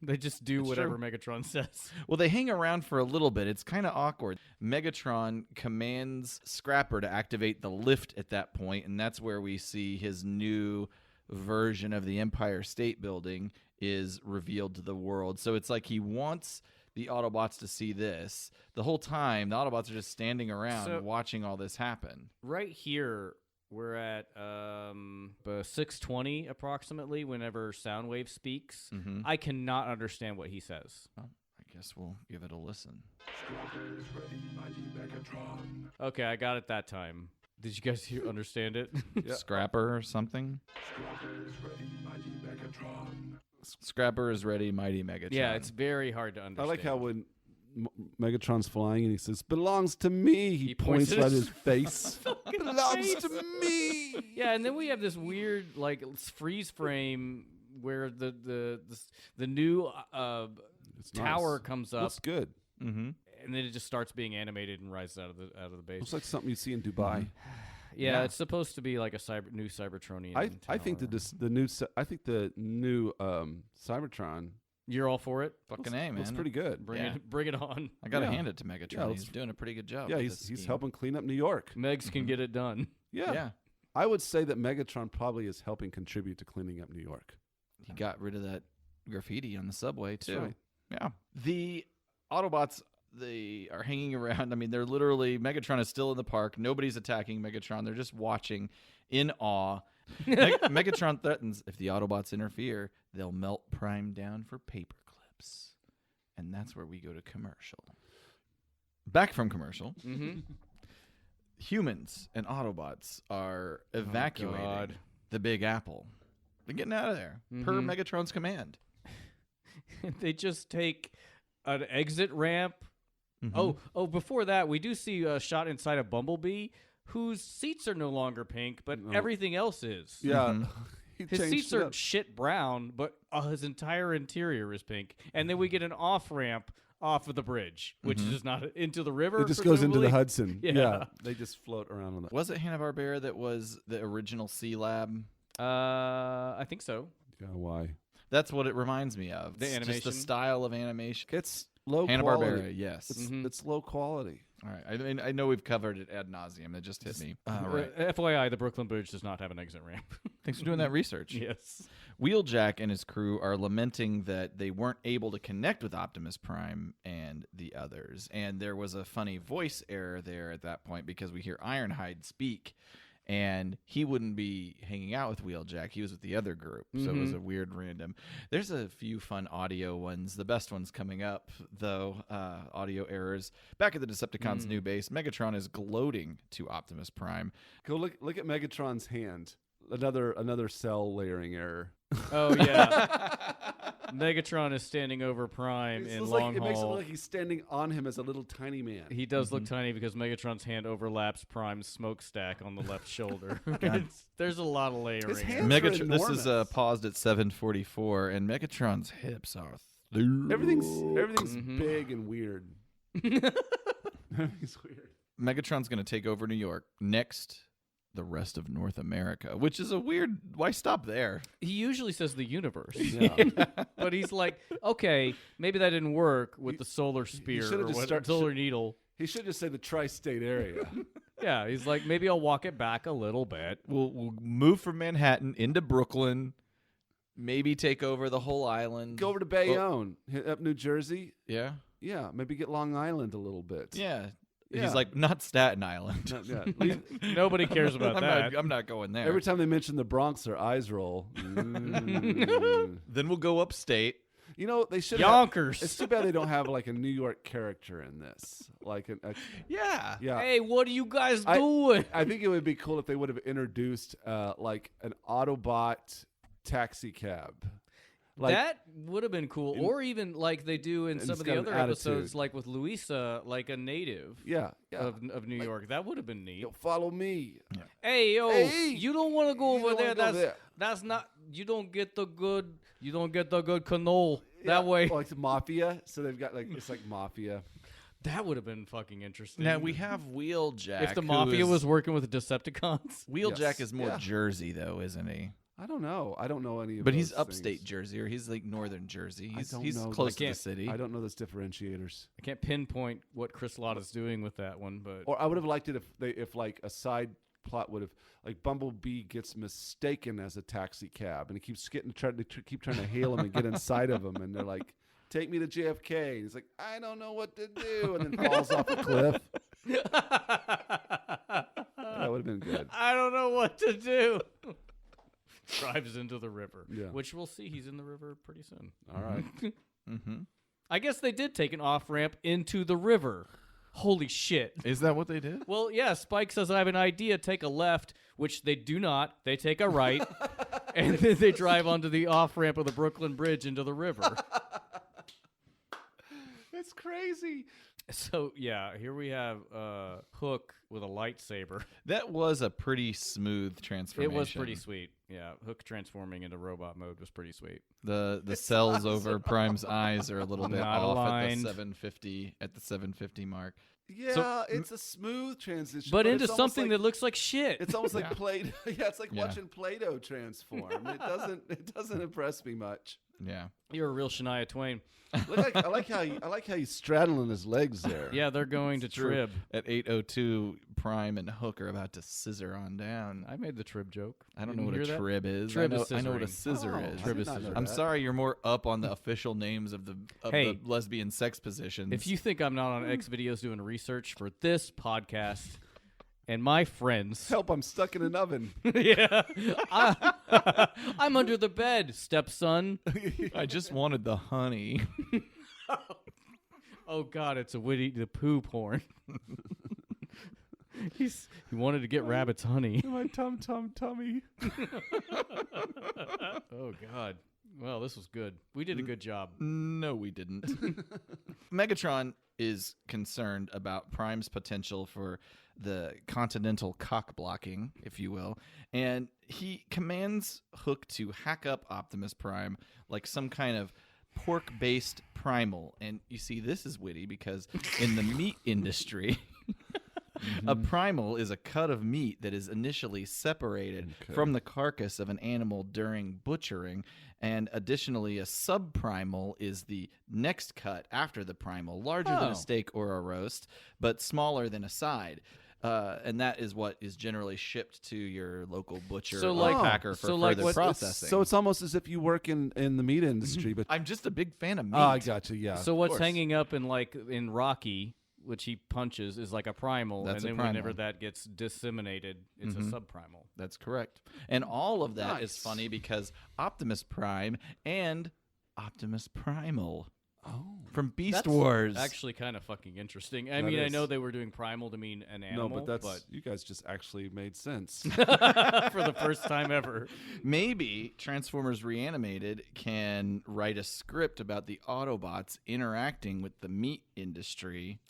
They just do whatever Megatron says. Well, they hang around for a little bit. It's kind of awkward. Megatron commands Scrapper to activate the lift at that point, and that's where we see his new version of the Empire State Building is revealed to the world. So it's like he wants the Autobots to see this. The whole time, the Autobots are just standing around watching all this happen. Right here, we're at 6:20 approximately whenever Soundwave speaks. Mm-hmm. I cannot understand what he says. Well, I guess we'll give it a listen. Okay, I got it that time. Did you guys understand it? Scrapper or something? Scrapper is ready, mighty Megatron. Yeah, it's very hard to understand. I like how when Megatron's flying and he says, belongs to me, he points at right at his his face. belongs face. to me. Yeah, and then we have this weird like freeze frame where the new It's tower nice. comes up, Looks good. Mm-hmm. and then it just starts being animated and rises out of the base. Looks like something you see in Dubai. Yeah, it's supposed to be like a new Cybertronian. I think the new Cybertron You're all for it. Fucking A, man. looks pretty good. Bring it on. I gotta Yeah. hand it to Megatron. Yeah, He's doing a pretty good job. Yeah, with he's this scheme. helping clean up New York. Megs can get it done. Yeah. I would say that Megatron probably is helping contribute to cleaning up New York. He got rid of that graffiti on the subway too. right. Yeah. The Autobots, they are hanging around. I mean, they're literally, Megatron is still in the park. Nobody's attacking Megatron. They're just watching in awe. Megatron threatens if the Autobots interfere, they'll melt Prime down for paper clips. And that's where we go to commercial. Back from commercial. Mm-hmm. Humans and Autobots are evacuating the Big Apple. They're getting out of there per Megatron's command. They just take an exit ramp. Mm-hmm. Oh! Before that, we do see a shot inside a Bumblebee, whose seats are no longer pink, but everything else is. Yeah. He His changed seats it are up. shit brown, but his entire interior is pink. And then we get an off ramp off of the bridge, which is not into the river. It just goes into the presumably. Hudson. Yeah. They just float around on that. Was it Hanna-Barbera that was the original Sea Lab? I think so. Yeah, why? That's what it reminds me of. The It's just animation? the style of animation. It's low Hanna-Barbera, quality. yes. It's low quality. All right. I mean, I know we've covered it ad nauseum. It just hit me. All right. FYI, the Brooklyn Bridge does not have an exit ramp. Thanks for doing that research. Yes. Wheeljack and his crew are lamenting that they weren't able to connect with Optimus Prime and the others. And there was a funny voice error there at that point because we hear Ironhide speak. And he wouldn't be hanging out with Wheeljack. He was with the other group. So it was a weird random. There's a few fun audio ones. The best one's coming up, though. Audio errors. Back at the Decepticons' new base, Megatron is gloating to Optimus Prime. Go look at Megatron's hand. Another cell layering error. Oh, yeah. Megatron is standing over Prime in Long It makes it Haul. look like he's standing on him as a little tiny man. He does look tiny because Megatron's hand overlaps Prime's smokestack on the left shoulder. There's a lot of layering. His in hands it. are This is enormous. paused at 7:44, and Megatron's hips are Everything's big and weird. Everything's weird. Megatron's going to take over New York. Next, the rest of North America, which is a weird. Why stop there? He usually says the universe. Yeah. But he's like, okay, maybe that didn't work with the solar spear should've or just solar needle. He should just say the tri-state area. Yeah, he's like, maybe I'll walk it back a little bit. We'll move from Manhattan into Brooklyn, maybe take over the whole island. Go over to Bayonne, hit up New Jersey. Yeah. Yeah, maybe get Long Island a little bit. Yeah. Yeah. He's like, not Staten Island. Yeah. Nobody cares about that. I'm not going there. Every time they mention the Bronx, their eyes roll. Mm. Then we'll go upstate. You know, they should. Yonkers. It's too bad they don't have like a New York character in this. Like Yeah. yeah. Hey, what are you guys doing? I think it would be cool if they would have introduced like an Autobot taxi cab. Like, that would have been cool, or even like they do in and some it's of the got an other episodes, attitude. like with Luisa, like a native yeah. of New York. That would have been neat. Yo, follow me. Hey, yo, Hey, you don't want to go you over don't there. wanna go there. That's not. You don't get the good. You don't get the good canola Yeah, that way. like the mafia. So they've got like it's like mafia. That would have been fucking interesting. Now we have Wheeljack. if the who mafia is- was working with the Decepticons. Wheeljack Yes. is more Yeah. Jersey though, isn't he? I don't know. I don't know any of But those he's upstate things. Jersey, or he's like northern Jersey. I He's don't he's know. close I to the can't- city. I don't know those differentiators. I can't pinpoint what Chris Lotta's doing with that one, but Or I would have liked it if like a side plot would have like Bumblebee gets mistaken as a taxi cab and he keeps keep trying to hail him and get inside of him and they're like, take me to JFK. And he's like, I don't know what to do, and then falls off a cliff. That would have been good. I don't know what to do. Drives into the river, Yeah. which we'll see. He's in the river pretty soon. All right. Mm-hmm. I guess they did take an off ramp into the river. Holy shit. Is that what they did? Well, yeah, Spike says, I have an idea. Take a left, which they do not. They take a right, and then they drive onto the off ramp of the Brooklyn Bridge into the river. It's crazy. So, yeah, here we have Hook with a lightsaber. That was a pretty smooth transformation. It was pretty sweet. Yeah, Hook transforming into robot mode was pretty sweet. The cells over Prime's eyes are a little bit Not off aligned. at the 750 mark. Yeah, it's a smooth transition. But into it's almost something like, that looks like shit. it's almost like Play. Yeah, it's like Yeah. watching Play-Doh transform. It doesn't impress me much. Yeah. You're a real Shania Twain. I like how he's straddling his legs there. Yeah, they're going to True. trib. At 8:02, Prime and Hook are about to scissor on down. I made the trib joke. I don't Didn't know what you a hear that? trib is. Trib I know, is I know what a scissoring. scissor Oh, is. I Trib did is not know scissoring. I'm that. sorry, you're more up on the official names of the Hey. lesbian sex positions. If you think I'm not on X videos doing research for this podcast and my friends, Help! I'm stuck in an oven. yeah, I'm under the bed, stepson. I just wanted the honey. Oh God, it's a Winnie the Pooh porn. He wanted to get rabbit's honey. My tummy. Oh God. Well, this was good. We did a good job. No, we didn't. Megatron is concerned about Prime's potential for the continental cock blocking, if you will, and he commands Hook to hack up Optimus Prime like some kind of pork-based primal. And you see, this is witty because in the meat industry, a primal is a cut of meat that is initially separated from the carcass of an animal during butchering, and additionally, a subprimal is the next cut after the primal, larger than Oh. a steak or a roast, but smaller than a side. And that is what is generally shipped to your local butcher So, or like- packer for so, like, further what- processing. So it's almost as if you work in the meat industry, but I'm just a big fan of meat. I gotcha. Yeah. So what's course. hanging up in Rocky, which he punches, is like a primal, That's and a then whenever primal. that gets disseminated, it's a subprimal. That's correct. And all of that is Nice. funny because Optimus Prime and Optimus Primal from Beast That's Wars. actually kind of fucking interesting. I That mean, I is. know they were doing primal to mean an no, animal, but that's you guys just actually made sense. for the first time ever. Maybe Transformers Reanimated can write a script about the Autobots interacting with the meat industry.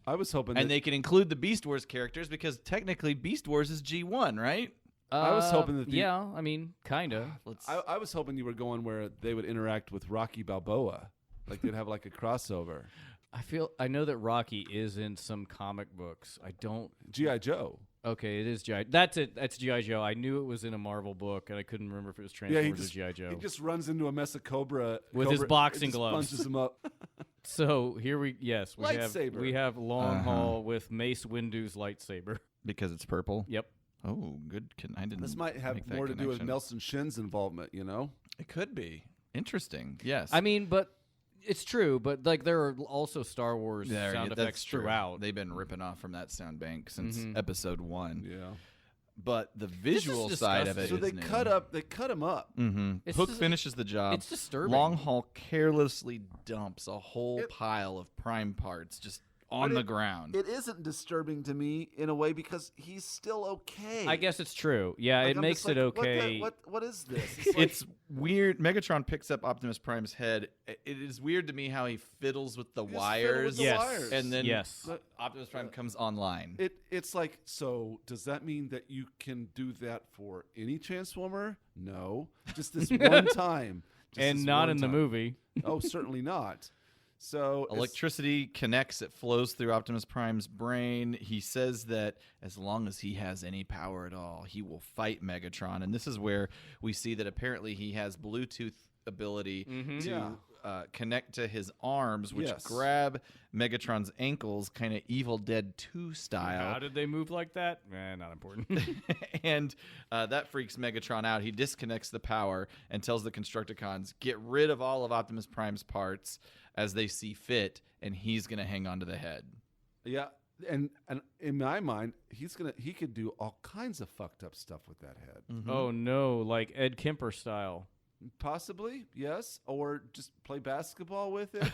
I was hoping And that they can include the Beast Wars characters because technically Beast Wars is G1, right? I was hoping that the- yeah, I mean, kinda. Let's I was hoping you were going where they would interact with Rocky Balboa, like they'd have like a crossover. I know that Rocky is in some comic books. I don't. G.I. Joe. Okay, it is GI. That's it. That's GI Joe. I knew it was in a Marvel book, and I couldn't remember if it was Transformers or GI Joe. he just runs into a mess of Cobra With his Cobra- boxing it just gloves. punches him up. So here we Lightsaber. have Long Haul with Mace Windu's lightsaber. because it's purple. Yep. Oh, good. I didn't. This might have make that more to do with connection. Nelson Shin's involvement, you know? It could be interesting. Yes. I mean, but it's true. But like, there are also Star Wars There, sound that's effects true. throughout. They've been ripping off from that sound bank since Mhm. episode 1. Yeah. But the visual side of it So is they new. cut him up. Mm-hmm. It's Hook just- finishes the job. it's disturbing. Long Haul carelessly dumps a whole pile of Prime parts just on But the ground. It isn't disturbing to me in a way because he's still okay. I guess it's true. Yeah, Like, it I'm makes just like, it okay. What is this? It's like, It's weird. Megatron picks up Optimus Prime's head. It is weird to me how he fiddles with the Just fiddle wires. with the Yes. wires. And then Yes. Optimus Prime comes online. It's like, so does that mean that you can do that for any Transformer? No, just this one time. Just and this not one in the time. movie. Oh, certainly not. So Electricity connects, it flows through Optimus Prime's brain. He says that as long as he has any power at all, he will fight Megatron. And this is where we see that apparently he has Bluetooth ability to connect to his arms, which Yes. grab Megatron's ankles, kind of Evil Dead 2 style. How did they move like that? Not important. And that freaks Megatron out. He disconnects the power and tells the Constructicons, get rid of all of Optimus Prime's parts as they see fit, and he's going to hang on to the head. Yeah, and in my mind, he could do all kinds of fucked up stuff with that head. Oh no, like Ed Kemper style. Possibly, yes, or just play basketball with it.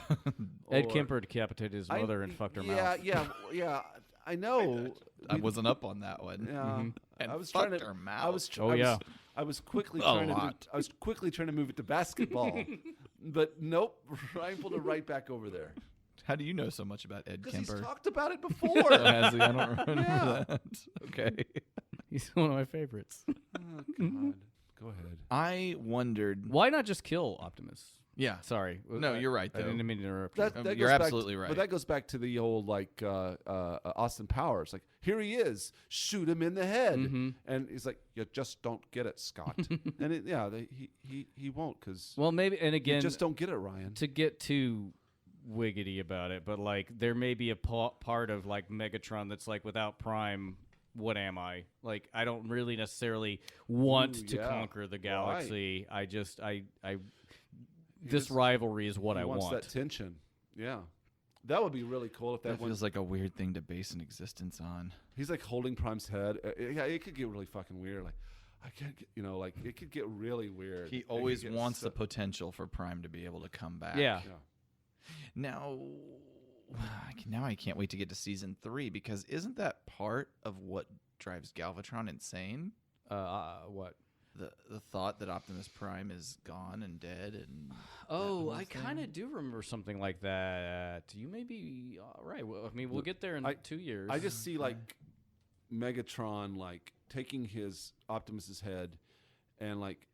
Ed or- Kemper decapitated his mother and fucked her mouth. Yeah. I know. I wasn't up on that one. Yeah, And I was fucked trying to. her mouth. I was. Oh, yeah. I was quickly A trying to. lot. I was quickly trying to move it to basketball, but nope. Ryan pulled it right back over there How do you know so much about Ed because he's Kemper? talked about it before. Oh, has he? I don't remember Yeah. that. Okay. He's one of my favorites. Oh, God. Go ahead. I wondered. Why not just kill Optimus? Yeah. Sorry. No, you're right, I though. didn't mean to interrupt you. That You're goes back absolutely right. But that goes back to the old like Austin Powers. Like here he is, shoot him in the head, and he's like, "You just don't get it, Scott." And he won't because Well, maybe, and you again, just don't get it, Ryan. to get too wiggity about it, but like there may be a part of like Megatron that's like, without Prime, what am I? Like, I don't really necessarily want Ooh, to yeah. conquer the galaxy. I just, this just- rivalry is what He I wants want. that tension. Yeah, that would be really cool if That that feels like a weird thing to base an existence on. he's like holding Prime's head. Yeah, it could get really fucking weird. Like I can't get, like it could get really weird. He It could always get wants so- the potential for Prime to be able to come back. Yeah. Yeah. Now, I can't wait to get to season 3 because isn't that part of what drives Galvatron insane? What? The thought that Optimus Prime is gone and dead and Oh, whole I kind thing? of do remember something like that. You may be right. Well, I mean, we'll get there in 2 years. I just see like Megatron like taking his Optimus's head and like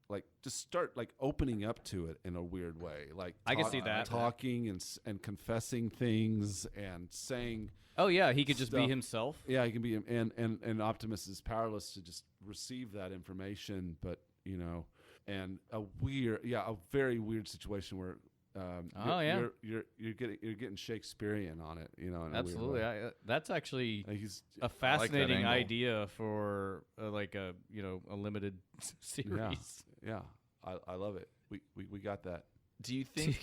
just start like opening up to it in a weird way. Like I can see that. talking and confessing things and saying. Oh yeah, he could just be stuff. himself. Yeah, he can be, and Optimus is powerless to just receive that information, but and a very weird situation where, you're getting Shakespearean on it, in a weird Absolutely. way. That's actually He's a fascinating angle. idea for like a limited series. yeah, I love it. We got that. do you think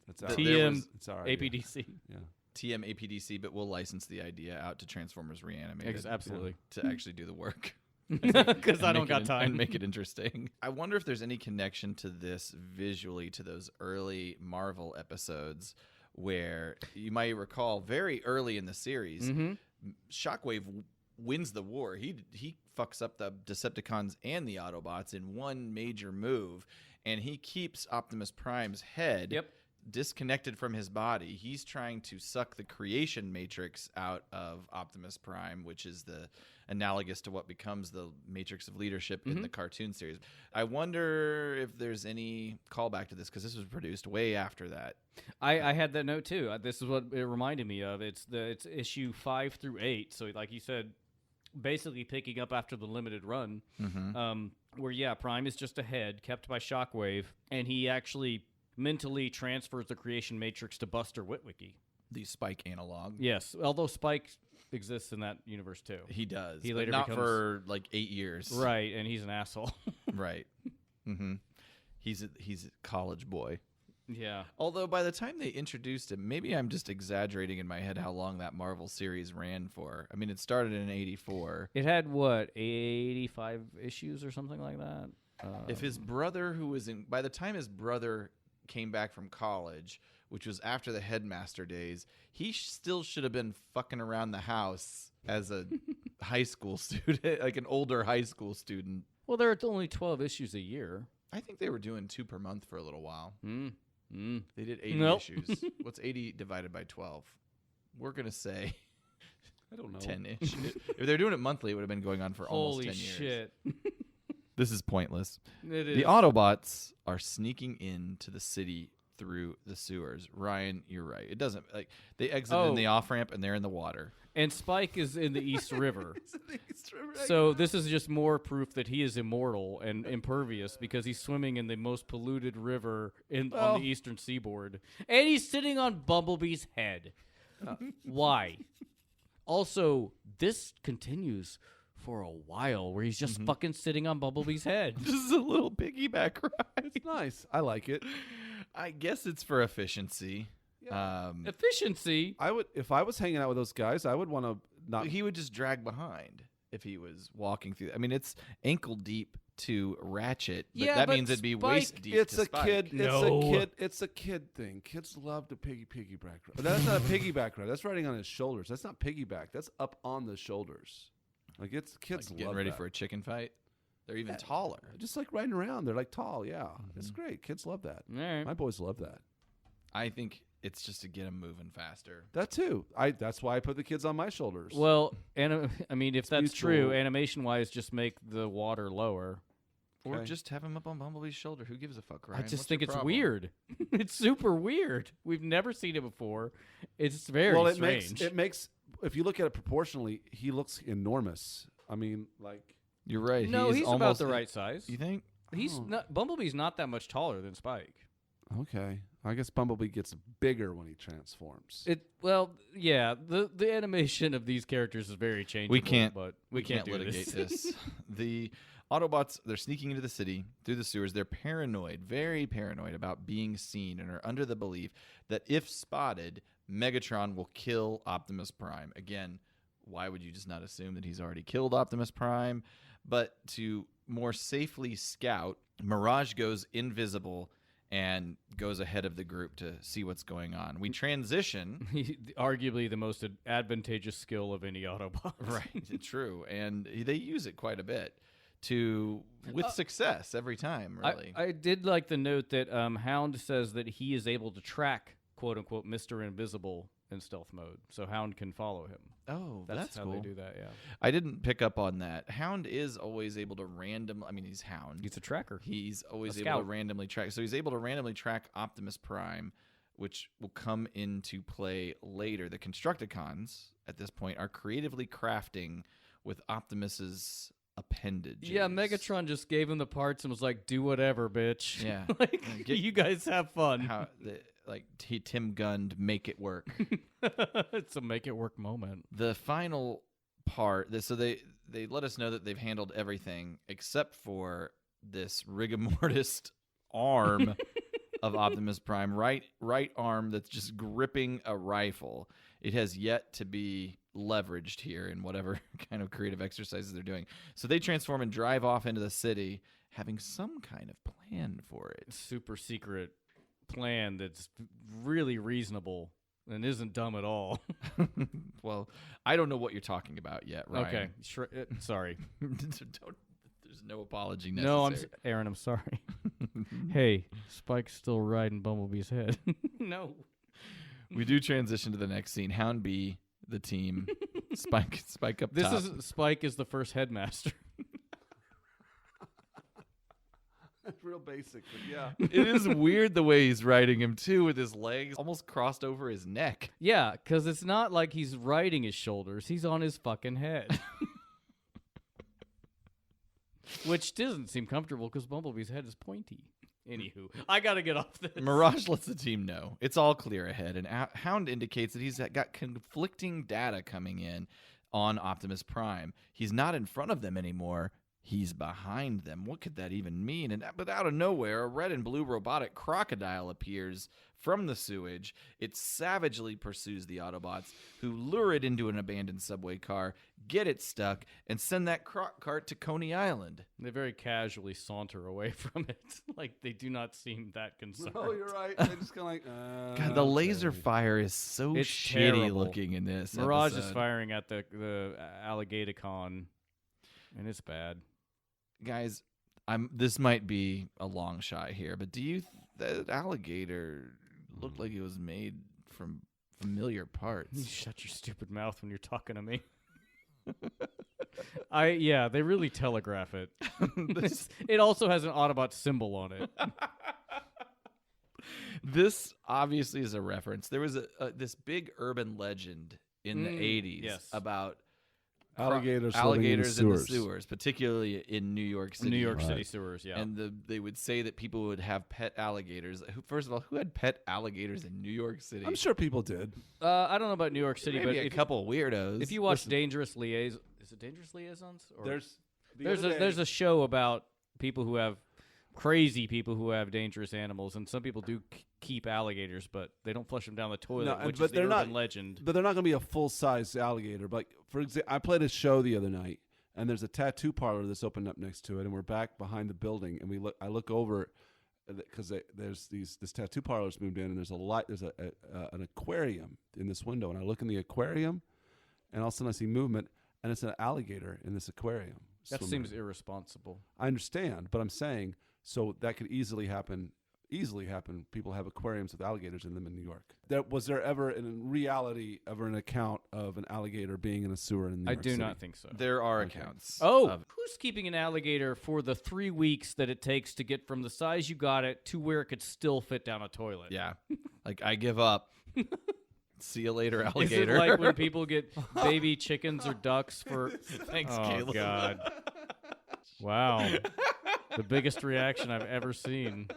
That's our, TM it's our idea. APDC. Yeah. TM APDC, but we'll license the idea out to Transformers Reanimated Absolutely. to actually do the work? Because I And don't make got it time. and make it interesting. I wonder if there's any connection to this visually to those early Marvel episodes where you might recall very early in the series, Shockwave wins the war. He fucks up the Decepticons and the Autobots in one major move, and he keeps Optimus Prime's head disconnected from his body. He's trying to suck the creation matrix out of Optimus Prime, which is the analogous to what becomes the matrix of leadership in the cartoon series. I wonder if there's any callback to this because this was produced way after that. I had that note too. This is what it reminded me of. It's issue 5 through 8. So like you said, basically picking up after the limited run, where Prime is just a head kept by Shockwave, and he actually mentally transfers the creation matrix to Buster Witwicky. The Spike analog. Yes, although Spike exists in that universe too. He does. He but later not becomes- for like 8 years. Right, and he's an asshole. Right. Mm-hmm. He's a college boy. Yeah. Although by the time they introduced him, maybe I'm just exaggerating in my head how long that Marvel series ran for. I mean, it started in '84. It had what, 85 issues or something like that? If his brother, by the time his brother came back from college, which was after the headmaster days, he still should have been fucking around the house as a high school student, like an older high school student. Well, there are only 12 issues a year. I think they were doing 2 per month for a little while. They did 80 Nope. issues. What's 80 divided by 12? We're going to say I don't know. 10-ish. If they're doing it monthly, it would have been going on for almost 10 Holy years. shit. This is pointless. It is. The Autobots are sneaking into the city through the sewers. Ryan, you're right. It doesn't, like, they exit in the off-ramp and they're in the water. And Spike is in the East River. So this is just more proof that he is immortal and impervious because he's swimming in the most polluted river on the eastern seaboard. And he's sitting on Bumblebee's head. Why? Also, this continues for a while where he's just fucking sitting on Bumblebee's head. This is a little piggyback ride. It's nice. I like it. I guess it's for efficiency. Efficiency. I would, if I was hanging out with those guys, I would want to not. He would just drag behind if he was walking through. I mean, it's ankle deep to Ratchet, but Yeah, that but means it'd be Spike- waist deep. It's to a Spike. kid. No. It's a kid thing. Kids love to piggyback ride. But that's not a piggyback ride. That's riding on his shoulders. That's not piggyback. That's up on the shoulders. Like it's kids Like getting love ready that. for a chicken fight. They're even taller. Just like riding around. They're like tall. Yeah, it's great. Kids love that. All right. My boys love that. I think it's just to get them moving faster. That too. That's why I put the kids on my shoulders. Well, I mean, if that's true, mutual. animation-wise, just make the water lower. Or Okay. just have him up on Bumblebee's shoulder. Who gives a fuck, Ryan? I just What's think your it's problem? weird. It's super weird. We've never seen it before. It's very well, it strange. makes if you look at it proportionally, he looks enormous. I mean, like You're right. no, he's about almost the right size. You think? He's not. Bumblebee's not that much taller than Spike. okay. I guess Bumblebee gets bigger when he transforms. Well, yeah. The animation of these characters is very changeable. We can't. But We can't do litigate this. The Autobots, they're sneaking into the city through the sewers. They're paranoid, very paranoid about being seen, and are under the belief that if spotted, Megatron will kill Optimus Prime. Again, why would you just not assume that he's already killed Optimus Prime? But to more safely scout, Mirage goes invisible and goes ahead of the group to see what's going on. We transition. Arguably the most advantageous skill of any Autobot. Right, true. And they use it quite a bit with success every time, really. I did like the note that Hound says that he is able to track, quote unquote, Mr. Invisible in stealth mode, so Hound can follow him. Oh, That's how cool. they do that. Yeah, I didn't pick up on that. Hound is always able to he's Hound. he's a tracker. He's always A able to scout. randomly track. So he's able to randomly track Optimus Prime, which will come into play later. The Constructicons, at this point, are creatively crafting with Optimus's appendages. Yeah, Megatron just gave him the parts and was like, "Do whatever, bitch." Yeah. like Get- you guys have fun. Tim Gunned, make it work. It's a make it work moment. The final part, so they let us know that they've handled everything except for this rigor mortis arm of Optimus Prime, right arm that's just gripping a rifle. It has yet to be leveraged here in whatever kind of creative exercises they're doing. So they transform and drive off into the city, having some kind of plan for it. Super secret plan that's really reasonable and isn't dumb at all. Well, I don't know what you're talking about yet, Ryan. Okay, sorry. There's no apology necessary. No, Aaron. I'm sorry. Hey, Spike's still riding Bumblebee's head. No. We do transition to the next scene. Hound B, the team, Spike up top. Spike is the first headmaster. Real basic, but yeah. It is weird the way he's riding him too, with his legs almost crossed over his neck. Yeah, because it's not like he's riding his shoulders. He's on his fucking head. Which doesn't seem comfortable because Bumblebee's head is pointy. Anywho, I got to get off this. Mirage lets the team know it's all clear ahead, and Hound indicates that he's got conflicting data coming in on Optimus Prime. He's not in front of them anymore. He's behind them. What could that even mean? But out of nowhere, a red and blue robotic crocodile appears from the sewage. It savagely pursues the Autobots, who lure it into an abandoned subway car, get it stuck, and send that croc cart to Coney Island. They very casually saunter away from it. Like, they do not seem that concerned. Oh, you're right. They just kind of like, God, the laser fire is so It's shitty terrible. looking in this Mirage episode. is firing at the alligator con, and it's bad. Guys, this might be a long shot here, but do you that alligator looked like it was made from familiar You parts? shut your stupid mouth when you're talking to me. They really telegraph it. It also has an Autobot symbol on it. This obviously is a reference. There was this big urban legend in the 80s yes. about alligators in the sewers, particularly in New York City. New York City sewers, yeah. And they would say that people would have pet alligators. First of all, who had pet alligators in New York City? I'm sure people did. I don't know about New York City, Maybe but a couple weirdos. if you watch Dangerous Liaisons, is it Dangerous Liaisons? Or There's a show about people who have crazy people who have dangerous animals, and some people do keep alligators, but they don't flush them down the toilet, which is the urban legend. But they're not going to be a full-size alligator. But for example, I played a show the other night, and there's a tattoo parlor that's opened up next to it, and we're back behind the building, and I look over because there's this tattoo parlor's moved in, and there's an aquarium in this window, and I look in the aquarium, and all of a sudden I see movement, and it's an alligator in this aquarium. That swimming. seems irresponsible. I understand, but I'm saying so that could easily happen. People have aquariums with alligators in them in New York. Was there ever in reality an account of an alligator being in a sewer in New York I do City? not think so. There are accounts. Who's keeping an alligator for the 3 weeks that it takes to get from the size you got it to where it could still fit down a toilet? Yeah. Like, I give up. See you later, alligator. Is it like when people get baby chickens or ducks for... Thanks, Oh, Caleb. God. Wow. The biggest reaction I've ever seen.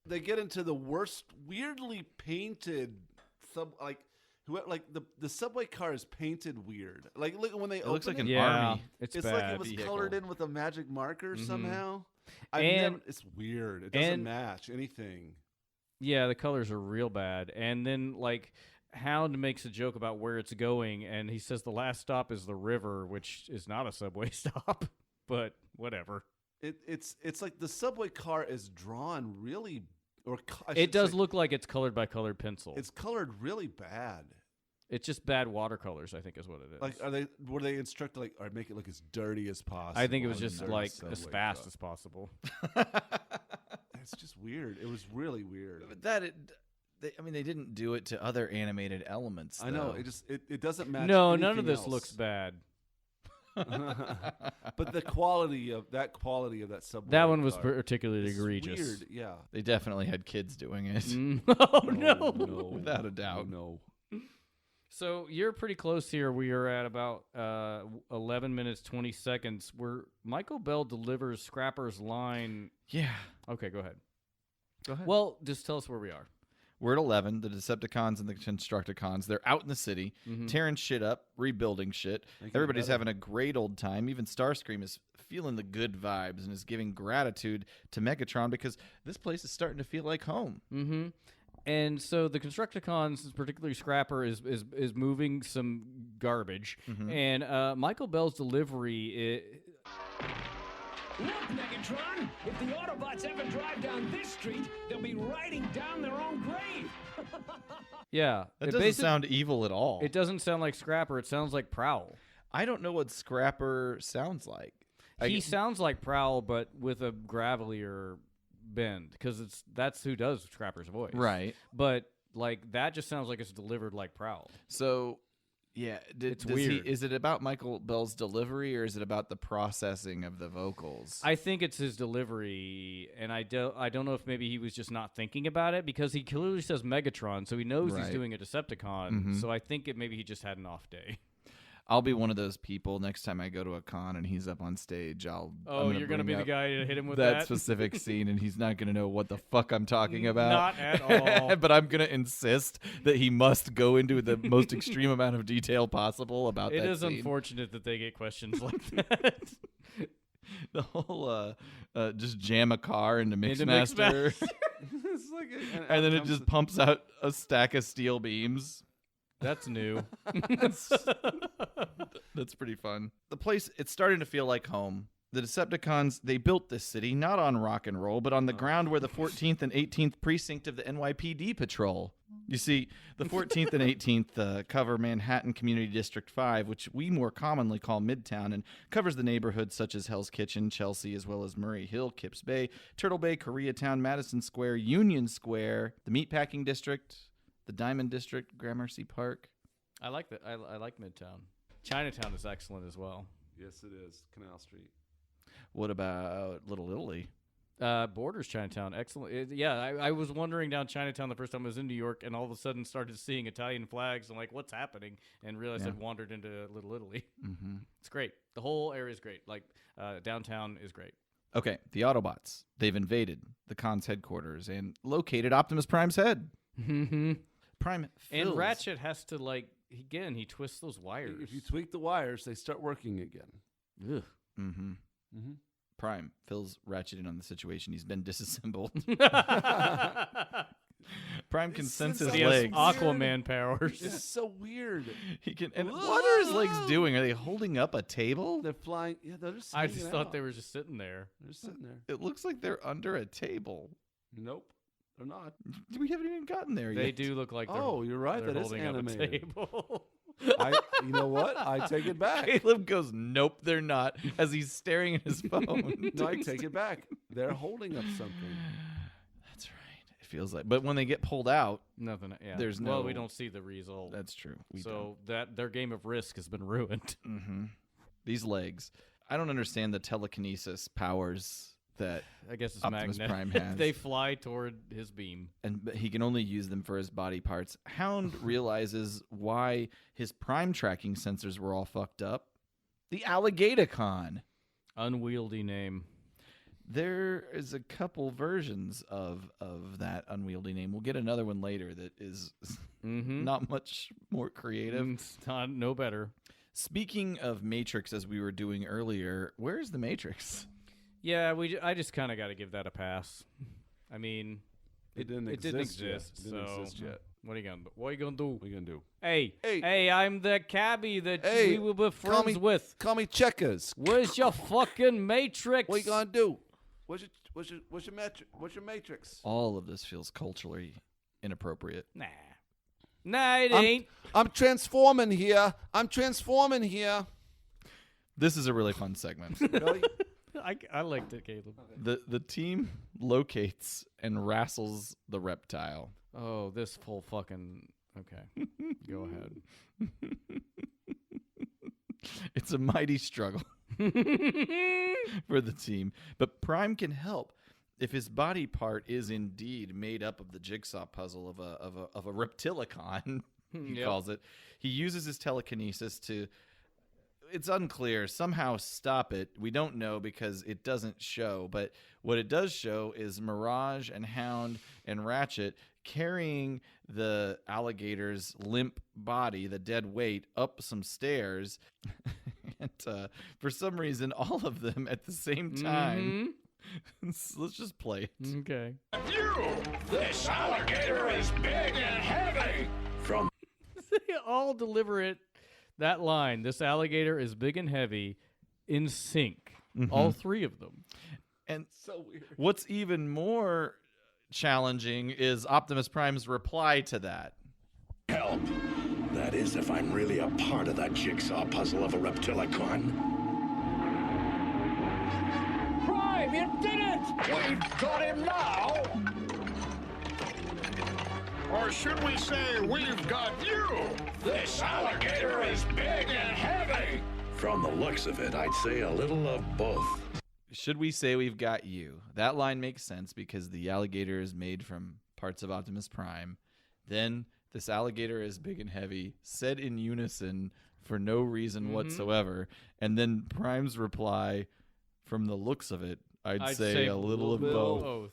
They get into the worst, weirdly painted the subway car is painted weird. Like, look when they open looks like an Yeah, army. it's it's bad. like it was vehicle. colored in with a magic marker somehow. It's weird. It and- doesn't match anything. Yeah, the colors are real bad. And then, like, Hound makes a joke about where it's going, and he says the last stop is the river, which is not a subway stop, but whatever. It's like the subway car is drawn really, It does look like it's colored by colored pencil. It's colored really bad. It's just bad watercolors, I think, is what it is. Like, were they instructed like, or make it look as dirty as possible? I think it was just Dirty like subway as fast car. as possible. It's just weird. It was really weird. But they didn't do it to other animated elements. I know. though. It doesn't match. No, none of anything this else. looks bad. But the quality of that subway. That one was car particularly is egregious. Weird. Yeah. They definitely had kids doing it. Oh, no. No. Without a doubt. No. So you're pretty close here. We are at about 11 minutes, 20 seconds, where Michael Bell delivers Scrapper's line. Yeah. Okay, go ahead. Go ahead. Well, just tell us where we are. We're at 11. The Decepticons and the Constructicons, they're out in the city, tearing shit up, rebuilding shit. Making it Everybody's better. having a great old time. Even Starscream is feeling the good vibes and is giving gratitude to Megatron because this place is starting to feel like home. Mm-hmm. And so the Constructicons, particularly Scrapper, is moving some garbage. And Michael Bell's delivery... Look, Megatron! If the Autobots ever drive down this street, they'll be riding down their own grave! Yeah. That doesn't sound evil at all. It doesn't sound like Scrapper. It sounds like Prowl. I don't know what Scrapper sounds like. He sounds like Prowl, but with a gravelier bend, because that's who does Scrapper's voice. Right. But, like, that just sounds like it's delivered like Prowl. So... Yeah, It's weird. Is it about Michael Bell's delivery, or is it about the processing of the vocals? I think it's his delivery, and I don't know if maybe he was just not thinking about it, because he clearly says Megatron, so he knows he's Right. doing a Decepticon. So I think maybe he just had an off day. I'll be one of those people next time I go to a con and he's up on stage. You're going to be the guy to hit him with that specific scene, and he's not going to know what the fuck I'm talking about. Not at all. But I'm going to insist that he must go into the most extreme amount of detail possible about that It is scene. unfortunate that they get questions like that. The whole just jam a car into Into Mixmaster. It's like And then it just pumps out a stack of steel beams. That's new. That's pretty fun. The place, it's starting to feel like home. The Decepticons, they built this city not on rock and roll, but on the ground where the 14th and 18th precinct of the NYPD patrol. You see, the 14th and 18th cover Manhattan Community District 5, which we more commonly call Midtown, and covers the neighborhoods such as Hell's Kitchen, Chelsea, as well as Murray Hill, Kips Bay, Turtle Bay, Koreatown, Madison Square, Union Square, the Meatpacking District, the Diamond District, Gramercy Park. I like that. I like Midtown. Chinatown is excellent as well. Yes, it is. Canal Street. What about Little Italy? Borders Chinatown, excellent. I was wandering down Chinatown the first time I was in New York, and all of a sudden started seeing Italian flags. I'm like, what's happening? And realized I'd wandered into Little Italy. Mm-hmm. It's great. The whole area is great. Like downtown is great. Okay, the Autobots. They've invaded the Con's headquarters and located Optimus Prime's head. Mm-hmm. Prime And fills- Ratchet has to he twists those wires. If you tweak the wires, they start working again. Ugh. Mm-hmm. Mm-hmm. Prime fills Ratchet in on the situation. He's been disassembled. Prime can sense his He has legs. Aquaman powers. It's so weird. He can. And what are his legs doing? Are they holding up a table? They're flying. Yeah, they're just. I just hanging thought out. they were just sitting there. They're just sitting there. It looks like they're under a table. Nope, they're not. We haven't even gotten there They yet. do look like they're, Oh, you're right. they're That is holding up a animated. table. You know what? I take it back. Caleb goes, nope, they're not, as he's staring at his phone. No, I take it back. They're holding up something. That's right. It feels like. But when they get pulled out, Nothing. Yeah. There's Well, no- we don't see the result. that's true. That their game of Risk has been ruined. Mm-hmm. These legs. I don't understand the telekinesis powers that I guess it's Optimus magnetic. Prime has. They fly toward his beam. but he can only use them for his body parts. Hound realizes why his prime tracking sensors were all fucked up. The Alligator Con. Unwieldy name. There is a couple versions of that unwieldy name. We'll get another one later that is Mm-hmm. not much more creative. It's not no better. Speaking of Matrix, as we were doing earlier, where's the Matrix? Yeah, I just kind of got to give that a pass. I mean, It didn't it didn't exist yet. exist. It didn't so exist yet. What are you gonna do? What are you gonna do? What are you gonna do? Hey, I'm the cabbie that Hey, we will be call friends me- with. Call me Checkers. Where's your fucking Matrix? What you gonna do? What's your metric? What's your matrix? All of this feels culturally inappropriate. Nah, it ain't. I'm transforming here. This is a really fun segment. Really? I liked it, Caleb. The team locates and wrestles the reptile. Oh, this full fucking. Okay, go ahead. It's a mighty struggle for the team, but Prime can help if his body part is indeed made up of the jigsaw puzzle of a reptilicon. He Yep. calls it. He uses his telekinesis to. It's unclear. Somehow stop it. We don't know because it doesn't show. But what it does show is Mirage and Hound and Ratchet carrying the alligator's limp body, the dead weight, up some stairs. And for some reason, all of them at the same time. Let's just play it. Okay. This alligator is big and heavy. From They all deliver it. That line, this alligator is big and heavy, in sync. All three of them. And So weird. what's even more challenging is Optimus Prime's reply to that. help. That is, if I'm really a part of that jigsaw puzzle of a reptilicon. Prime, you did it! We've got him now! Or should we say, we've got you? This alligator is big and heavy. From the looks of it, I'd say a little of both. Should we say we've got you? That line makes sense because the alligator is made from parts of Optimus Prime. Then this alligator is big and heavy, said in unison for no reason whatsoever. And then Prime's reply, from the looks of it, I'd say a little of both.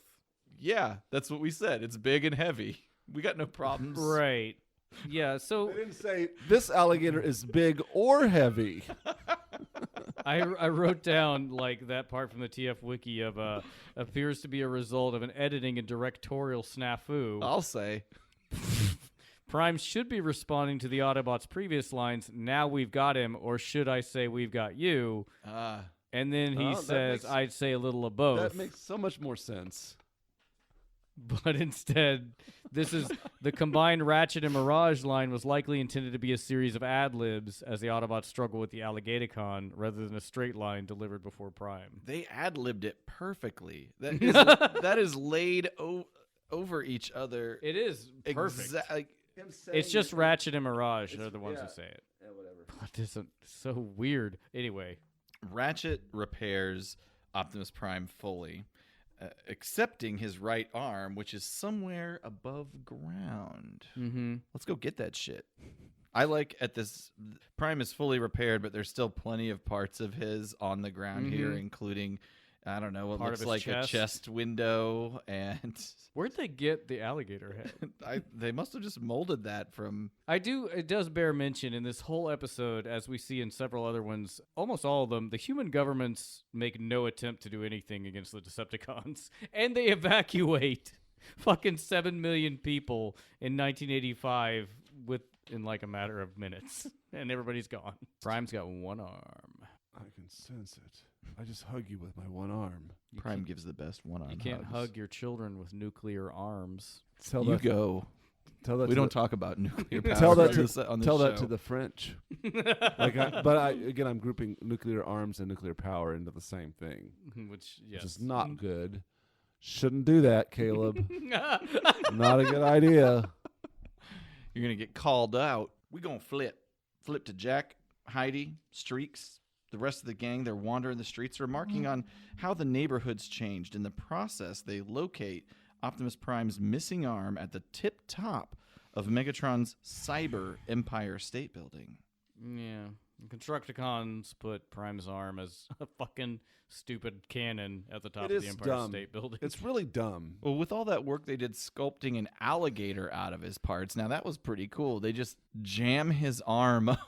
Yeah, that's what we said. It's big and heavy. We got no problems. Right. Yeah, so They didn't say this alligator is big or heavy. I wrote down like that part from the TF Wiki of appears to be a result of an editing and directorial snafu. I'll say. Prime should be responding to the Autobots' previous lines, now we've got him, or should I say we've got you? And then he says, I'd say a little of both. That makes so much more sense. But instead, this is the combined Ratchet and Mirage line was likely intended to be a series of ad-libs as the Autobots struggle with the Alligator rather than a straight line delivered before Prime. They ad-libbed it perfectly. That is laid over each other. It is perfect. It's just Ratchet and Mirage are the ones who say it. Yeah, whatever. But it's so weird. Anyway. Ratchet repairs Optimus Prime fully, accepting his right arm, which is somewhere above ground. Mm-hmm. Let's go get that shit. I like at this, Prime is fully repaired, but there's still plenty of parts of his on the ground here, including, I don't know, what Part looks of his like chest. a chest window. And Where'd they get the alligator head? they must have just molded that from... It does bear mention in this whole episode, as we see in several other ones, almost all of them, the human governments make no attempt to do anything against the Decepticons. And they evacuate fucking 7 million people in 1985 in like a matter of minutes. And everybody's gone. Prime's got one arm. I can sense it. I just hug you with my one arm. Prime gives the best one-arm You can't hugs. hug your children with nuclear arms. Tell You that, go. Tell that We to don't the, talk about nuclear power Tell that on to this tell show. that to the French. Again, I'm grouping nuclear arms and nuclear power into the same thing, Which, yes. which is not good. Shouldn't do that, Caleb. Not a good idea. You're going to get called out. We're going to flip. Flip to Jack, Heidi, Streaks. The rest of the gang, they're wandering the streets, remarking on how the neighborhood's changed. In the process, they locate Optimus Prime's missing arm at the tip top of Megatron's Cyber Empire State Building. Yeah. Constructicons put Prime's arm as a fucking stupid cannon at the top It of the is Empire dumb. State Building. It's really dumb. Well, with all that work they did sculpting an alligator out of his parts, now that was pretty cool. They just jam his arm up.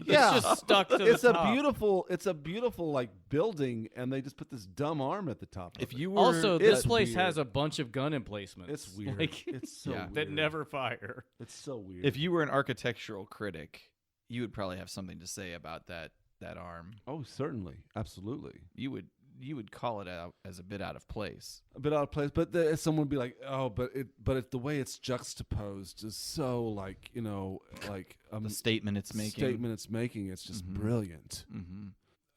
Yeah, It's just stuck to it's the a top. beautiful like building, and they just put this dumb arm at the top. If of you it. were Also, It's this place weird. has a bunch of gun emplacements. It's weird. Like, It's so Yeah. weird. that never fire. It's so weird. if you were an architectural critic, you would probably have something to say about that arm. Oh, certainly, absolutely. You would call it out as a bit out of place. A bit out of place, but someone would be like, "Oh, but the way it's juxtaposed is so like like The statement it's making. It's just brilliant. Mm-hmm.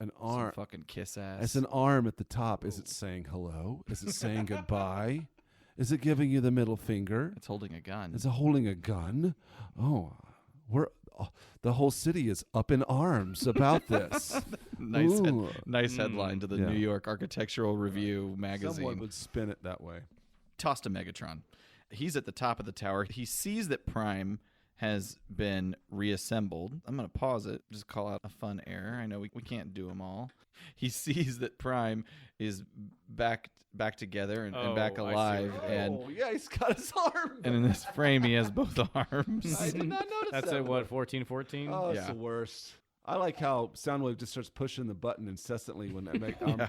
An Some arm, fucking kiss ass. it's an arm at the top. Is it saying hello? Is it saying goodbye? Is it giving you the middle finger? It's holding a gun. Is it holding a gun? Oh, the whole city is up in arms about this. Ooh. nice headline to the Yeah. New York Architectural Review magazine. Someone would spin it that way. Tossed to Megatron. He's at the top of the tower. He sees that Prime has been reassembled. I'm going to pause it, just call out a fun error. I know we can't do them all. He sees that Prime is back together and back Oh, I see. alive. And yeah, he's got his arm. in this frame, he has both arms. I did not notice That's that. at what, 1414? Oh, it's Yeah. the worst. I like how Soundwave just starts pushing the button incessantly when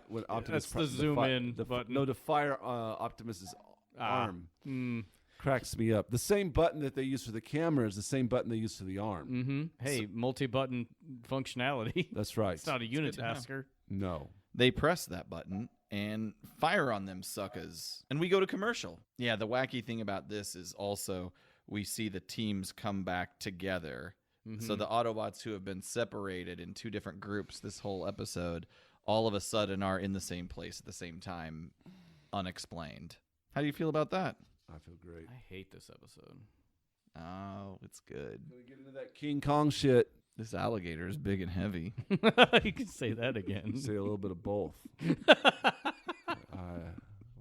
when Optimus That's the zoom in button. No, to fire Optimus's arm. Mm. Cracks me up. The same button that they use for the camera is the same button they use for the arm. Mm-hmm. Hey, multi-button functionality. That's right. It's not a good to know. unitasker. No. They press that button and fire on them suckers. And we go to commercial. Yeah, the wacky thing about this is also we see the teams come back together. So the Autobots who have been separated in two different groups this whole episode all of a sudden are in the same place at the same time, unexplained. How do you feel about that? I feel great. I hate this episode. Oh, it's good. Gonna get into that King Kong shit. This alligator is big and heavy. You can say that again. Say a little bit of both.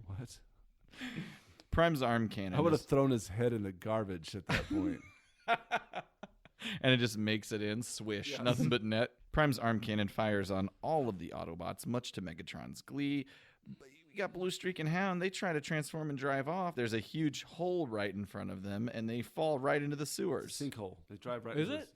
What? Prime's arm cannon. I would have is- thrown his head in the garbage at that point. and it just makes it in. Swish. Nothing but net. Prime's arm cannon fires on all of the Autobots, much to Megatron's glee. You got Blue Streak and Hound. They try to transform and drive off. There's a huge hole right in front of them, and they fall right into the sewers. Sinkhole. They drive right Is into it?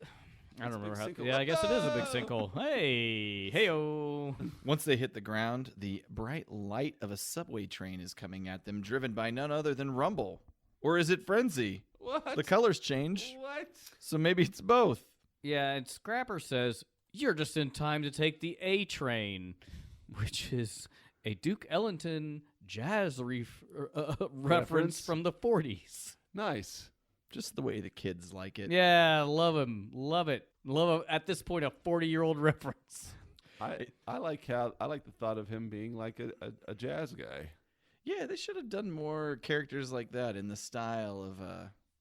I don't remember how. sinkhole. Yeah, I guess it is a big sinkhole. Hey, heyo. Once they hit the ground, the bright light of a subway train is coming at them, driven by none other than Rumble. Or is it Frenzy? What? The colors change, What? so maybe it's both. Yeah, and Scrapper says, you're just in time to take the A train, which is a Duke Ellington jazz reference from the 40s. Nice. Just the way the kids like it. Yeah, love him. Love it. Love him. At this point, a 40-year-old reference. I like the thought of him being like a jazz guy. Yeah, they should have done more characters like that in the style of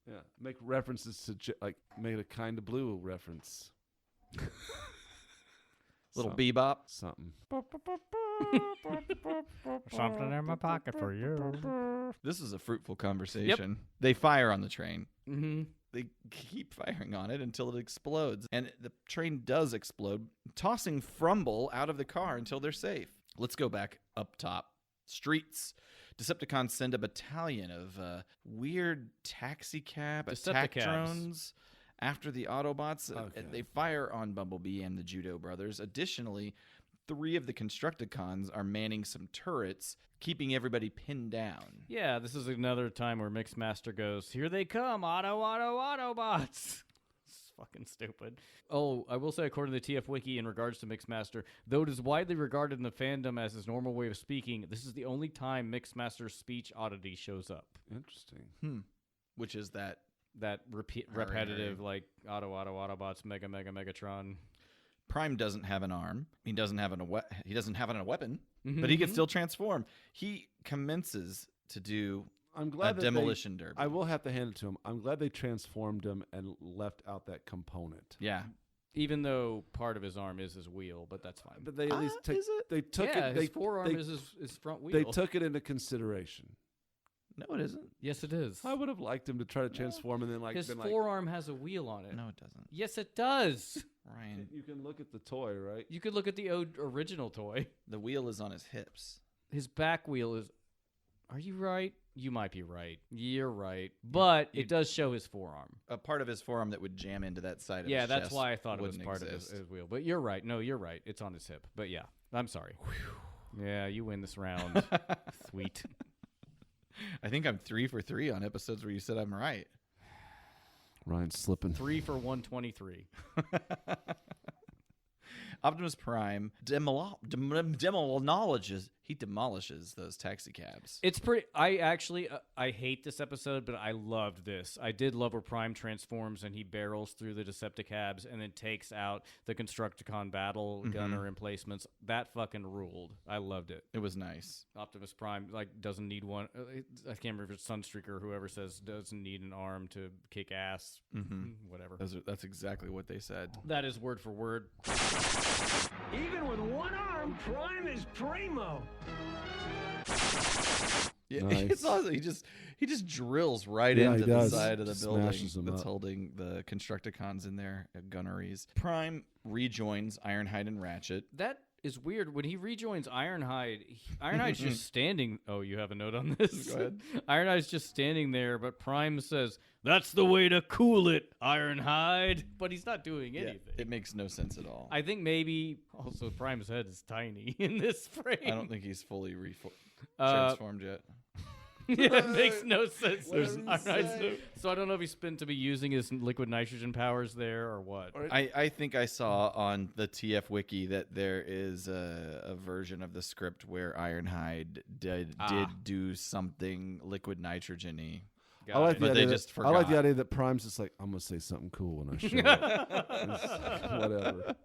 Yeah, make references to like made a Kind of Blue reference. little Something. bebop. Something. Something in my pocket for you. This is a fruitful conversation. They fire on the train. Mm-hmm. They keep firing on it until it explodes. And the train does explode, tossing Frumble out of the car until they're safe. Let's go back up top. Streets. Decepticons send a battalion of weird taxi cab attack Decepticabs. drones after the Autobots. Okay. They fire on Bumblebee and the Judo brothers. Additionally, 3 of the Constructicons are manning some turrets, keeping everybody pinned down. Yeah, this is another time where Mixmaster goes, here they come, Autobots. It's fucking stupid. Oh, I will say, according to the TF Wiki, in regards to Mixmaster, though it is widely regarded in the fandom as his normal way of speaking, this is the only time Mixmaster's speech oddity shows up. Interesting. Which is that Repetitive, like Autobots, Mega-Mega-Megatron. Prime doesn't have an arm. He doesn't have a weapon, but he can still transform. He commences to do I'm glad a demolition derby. I will have to hand it to him. I'm glad they transformed him and left out that component. Yeah. Even though part of his arm is his wheel, but that's fine. But they at least took. is it? They took yeah, it. his forearm they, is his front wheel. They took it into consideration. No, it isn't. Yes, it is. I would have liked him to try to transform and then His been forearm has a wheel on it. No, it doesn't. Yes, it does. Ryan, You can look at the toy, right? You could look at the original toy. the wheel is on his hips. His back wheel is... Are you right? You might be right. You're right. But it does show his forearm. A part of his forearm that would jam into that side of Yeah, his that's chest why I thought it was wouldn't part exist. of his wheel. But you're right. No, you're right. It's on his hip. But yeah, I'm sorry. Yeah, you win this round. Sweet. I think I'm 3 for 3 on episodes where you said I'm right. Ryan's slipping. 3 for 123. Optimus Prime demolishes those taxi cabs. It's pretty. I actually I hate this episode, but I loved this. I did love where Prime transforms and he barrels through the Decepticabs and then takes out the Constructicon battle gunner emplacements. That fucking ruled. I loved it. It was nice. Optimus Prime doesn't need one. I can't remember if it's Sunstreaker or whoever says doesn't need an arm to kick ass. Whatever. That's exactly what they said. That is word for word. Even with one arm, Prime is PRIMO. Yeah, Nice. it's awesome. He just drills right Yeah, into he the does. side of the Smashes building them that's up. holding the Constructicons in their gunneries. Prime rejoins Ironhide and Ratchet. That is weird. When he rejoins Ironhide, Ironhide's just standing. Oh, you have a note on this? Go ahead. Ironhide's just standing there, but Prime says, "That's the way to cool it, Ironhide." But he's not doing anything. It makes no sense at all. I think maybe also Prime's head is tiny in this frame. I don't think he's fully transformed yet. Yeah, it makes no sense. What does he say? So I don't know if he's been to be using his liquid nitrogen powers there or what. I think I saw on the TF Wiki that there is a version of the script where Ironhide did do something liquid nitrogen-y. I like the But they idea just that, I like the forgot. idea that Prime's just like, I'm gonna say something cool when I show up. Whatever.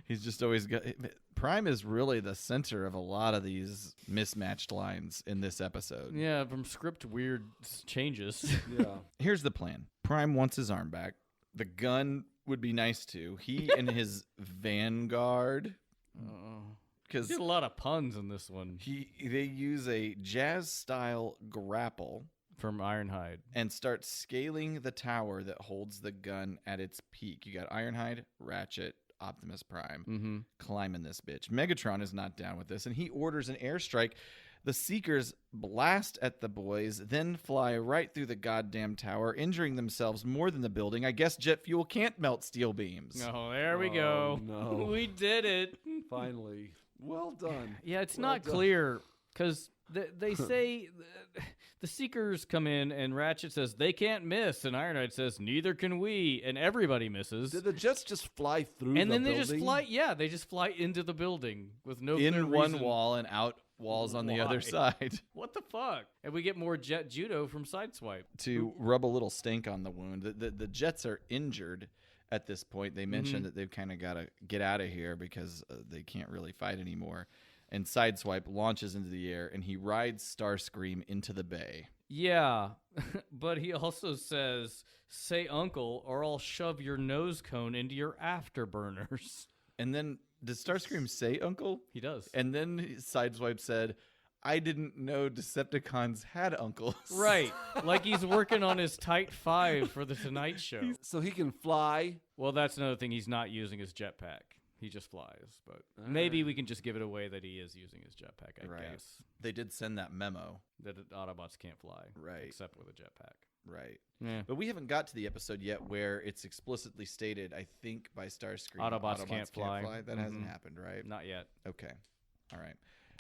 He's just always got... Prime is really the center of a lot of these mismatched lines in this episode. Yeah, from script weird changes. Yeah. Here's the plan. Prime wants his arm back. The gun would be nice too. He and his Vanguard... Because Did a lot of puns in this one. they use a jazz-style grapple from Ironhide. And starts scaling the tower that holds the gun at its peak. You got Ironhide, Ratchet, Optimus Prime climbing this bitch. Megatron is not down with this, and he orders an airstrike. The Seekers blast at the boys, then fly right through the goddamn tower, injuring themselves more than the building. I guess jet fuel can't melt steel beams. Oh, there we go. No. We did it. Finally. Well done. Yeah, it's Well not done. clear because they say the Seekers come in and Ratchet says they can't miss, and Ironhide says neither can we, and everybody misses. Did the jets just fly through And the then they building? just fly. Yeah, they just fly into the building with no clear In one reason. wall and out walls on the Why? other side. What the fuck? And we get more jet judo from Sideswipe. To rub a little stink on the wound. The Jets are injured at this point. They mentioned that they've kind of got to get out of here because they can't really fight anymore. And Sideswipe launches into the air, and he rides Starscream into the bay. Yeah, but he also says, "Say uncle, or I'll shove your nose cone into your afterburners." And then, does Starscream say uncle? He does. And then Sideswipe said, I didn't know Decepticons had uncles. Right, like he's working on his Tight 5 for the Tonight Show. So he can fly. Well, that's another thing. He's not using his jetpack. He just flies. But maybe we can just give it away that he is using his jetpack, I guess. They did send that memo. That Autobots can't fly. Right. Except with a jetpack. Right. Yeah. But we haven't got to the episode yet where it's explicitly stated, I think, by Starscream. Autobots can't fly. That hasn't happened, right? Not yet. Okay. All right.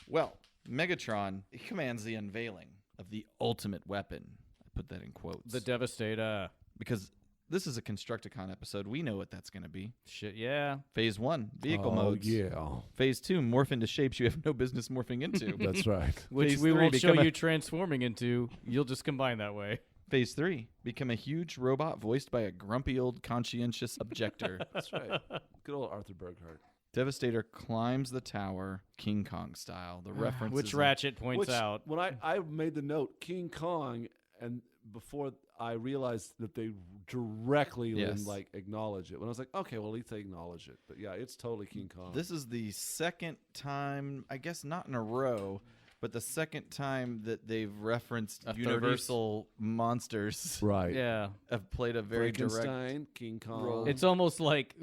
Well, Megatron, he commands the unveiling of the ultimate weapon. I put that in quotes. The Devastator. Because this is a Constructicon episode. We know what that's going to be. Shit, yeah. Phase 1, vehicle Oh, modes. yeah. Phase 2, morph into shapes you have no business morphing into. That's right. Which Phase we 3, won't show become a- you transforming into. You'll just combine that way. Phase 3, become a huge robot voiced by a grumpy old conscientious objector. That's right. Good old Arthur Burghardt. Devastator climbs the tower, King Kong style. The reference Which is Ratchet points Which, out. when I made the note, King Kong, and before I realized that they directly Yes. like acknowledge it. When I was like, okay, well, at least they acknowledge it. But yeah, it's totally King Kong. This is the second time, I guess not in a row, but the second time that they've referenced A 30s? Universal monsters right. Yeah. have played a very direct. Frankenstein, King Kong. role. It's almost like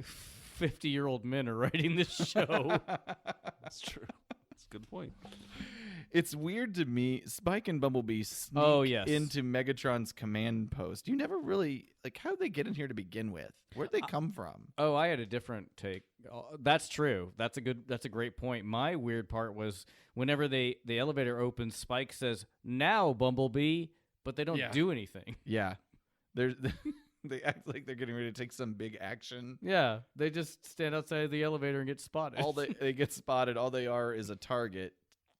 50-year-old men are writing this show. That's true. That's a good point. It's weird to me. Spike and Bumblebee sneak Oh, yes. into Megatron's command post. You never really how'd they get in here to begin with? Where'd they come from? Oh, I had a different take. That's true. That's a great point. My weird part was whenever the elevator opens, Spike says, "Now, Bumblebee," but they don't Yeah. do anything. Yeah, they act like they're getting ready to take some big action. Yeah, they just stand outside the elevator and get spotted. All they get spotted. All they are is a target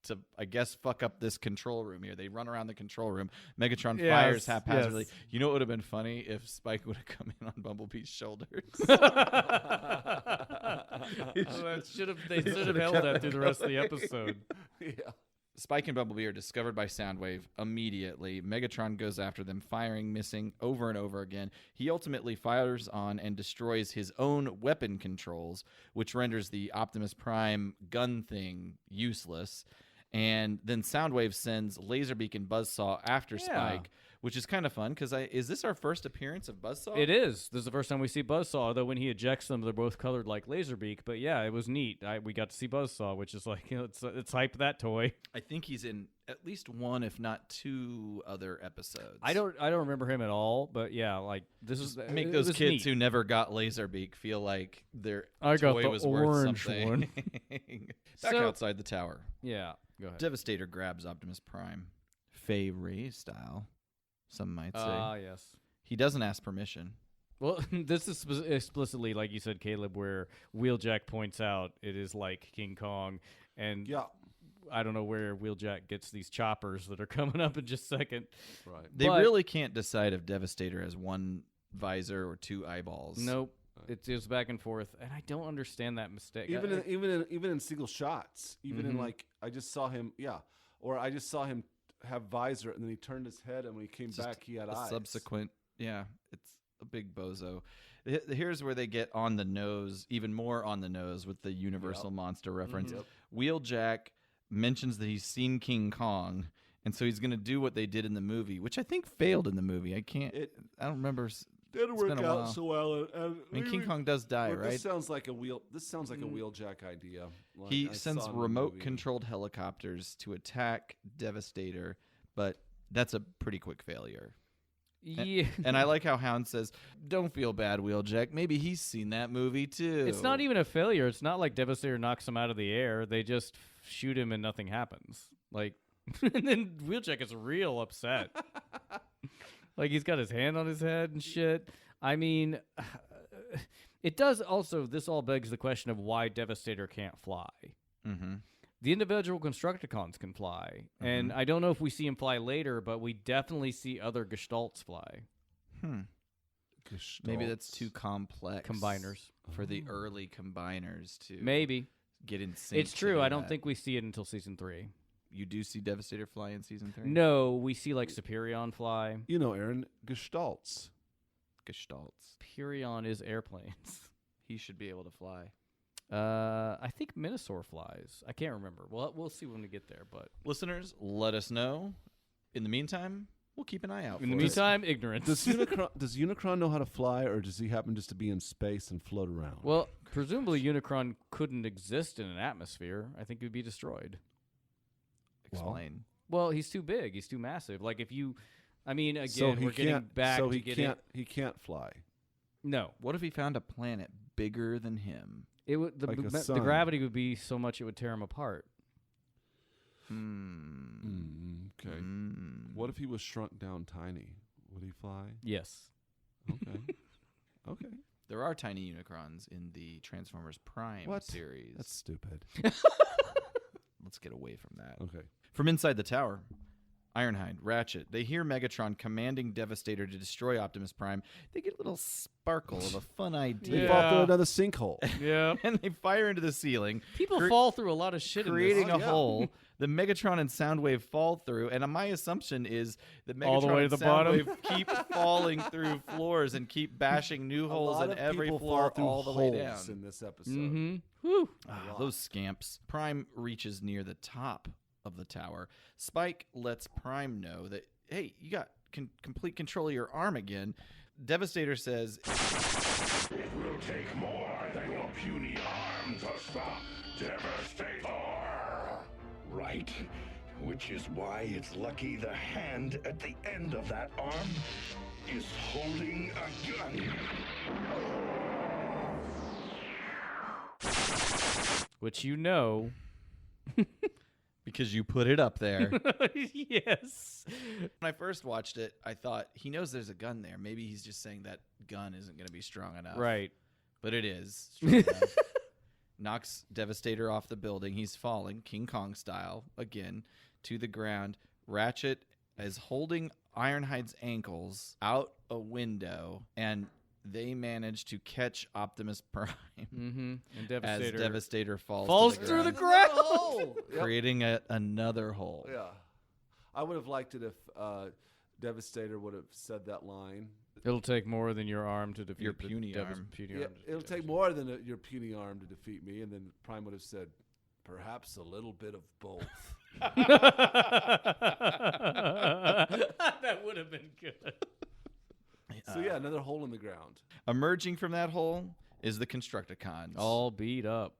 to, I guess, fuck up this control room here. They run around the control room. Megatron Yes, fires haphazardly. yes. You know what would have been funny if Spike would have come in on Bumblebee's shoulders. They should have held that through the rest of the episode. Yeah. Spike and Bumblebee are discovered by Soundwave immediately. Megatron goes after them, firing, missing over and over again. He ultimately fires on and destroys his own weapon controls, which renders the Optimus Prime gun thing useless. And then Soundwave sends Laserbeak and Buzzsaw after Yeah. Spike, which is kind of fun because is this our first appearance of Buzzsaw? It is. This is the first time we see Buzzsaw, although when he ejects them, they're both colored like Laserbeak. But yeah, it was neat. We got to see Buzzsaw, which is like, it's hype, that toy. I think he's in at least one, if not two, other episodes. I don't remember him at all, but yeah, like this is Make it those was kids neat. who never got Laserbeak feel like their I got toy the was worth orange something. one. Back So- outside the tower, Yeah, go ahead. Devastator grabs Optimus Prime, Fey Ray style, some might say. Yes. He doesn't ask permission. Well, this is explicitly, like you said, Caleb, where Wheeljack points out it is like King Kong, and Yeah. I don't know where Wheeljack gets these choppers that are coming up in just a second. Right. They But- really can't decide if Devastator has one visor or two eyeballs. Nope. It goes back and forth, and I don't understand that mistake. Even in single shots, even in Mhm. like I just saw him, or I just saw him have visor, and then he turned his head, and when he came Just back, he had a eyes. subsequent, it's a big bozo. Here's where they get on the nose, even more on the nose with the Universal Monster reference. Yep. Wheeljack mentions that he's seen King Kong, And so he's going to do what they did in the movie, which I think failed in the movie. I don't remember. Didn't work out so well. I mean, King Kong does die, right? This sounds like a wheeljack idea. Like He I sends saw in the remote movie. controlled helicopters to attack Devastator, but that's a pretty quick failure. Yeah. And I like how Hound says, "Don't feel bad, Wheeljack. Maybe he's seen that movie too." It's not even a failure. It's not like Devastator knocks him out of the air. They just shoot him and nothing happens. Like, and then Wheeljack is real upset. Like, he's got his hand on his head and shit. I mean, it does also, this all begs the question of why Devastator can't fly. Mm-hmm. The individual Constructicons can fly. And I don't know if we see him fly later, but we definitely see other Gestalts fly. Maybe that's too complex. Combiners. For the early combiners to Maybe. get in sync. It's true. I don't think we see it until season 3. You do see Devastator fly in season 3? No, we see like Superion fly. You know, Aaron, Gestalts. Superion is airplanes. He should be able to fly. I think Minosaur flies. I can't remember. Well, we'll see when we get there. But Listeners, let us know. In the meantime, we'll keep an eye out. in for the it. meantime, ignorance. Does Unicron know how to fly, or does he happen just to be in space and float around? Well, presumably Unicron couldn't exist in an atmosphere. I think he would be destroyed. Explain. Well, he's too big. He's too massive. Like if you, I mean, again, so he we're getting can't. back So to he getting. can't. He can't fly. No, What if he found a planet bigger than him? it would Like a the sun. gravity would be so much it would tear him apart. Okay. What if he was shrunk down tiny? Would he fly? Yes. Okay. Okay. There are tiny Unicrons in the Transformers Prime What? series. That's stupid. Let's get away from that. Okay. From inside the tower, Ironhide, Ratchet, they hear Megatron commanding Devastator to destroy Optimus Prime. They get a little sparkle of a fun They idea. fall through another sinkhole. Yeah. And they fire into the ceiling, People fall through a lot of shit creating in a this. hole. The Megatron and Soundwave fall through, and my assumption is that All the Megatron way and to the bottom. Soundwave keep falling through floors and keep bashing new holes in every floor all the way down. in this episode. Mm-hmm. Whew. Those scamps. Prime reaches near the top of the tower. Spike lets Prime know that, hey, you got complete control of your arm again. Devastator says, It will take more than your puny arm to stop Devastator. Right. Which is why it's lucky the hand at the end of that arm is holding a gun. Which you know. because you put it up there. Yes. When I first watched it, I thought, he knows there's a gun there. Maybe he's just saying that gun isn't going to be strong enough. Right. But it is strong enough. Knocks Devastator off the building. He's falling, King Kong style, again, to the ground. Ratchet is holding Ironhide's ankles out a window, and they manage to catch Optimus Prime Mm-hmm. And as Devastator Devastator falls falls to the through the ground, ground. creating another hole. Yeah. I would have liked it if Devastator would have said that line. It'll take more than your arm to defeat Your the puny devil's arm. puny Yeah, arm to it'll defeat take more than your puny arm to defeat me. And then Prime would have said, perhaps a little bit of both. That would have been good. So yeah, another hole in the ground. Emerging from that hole is the Constructicons. All beat up.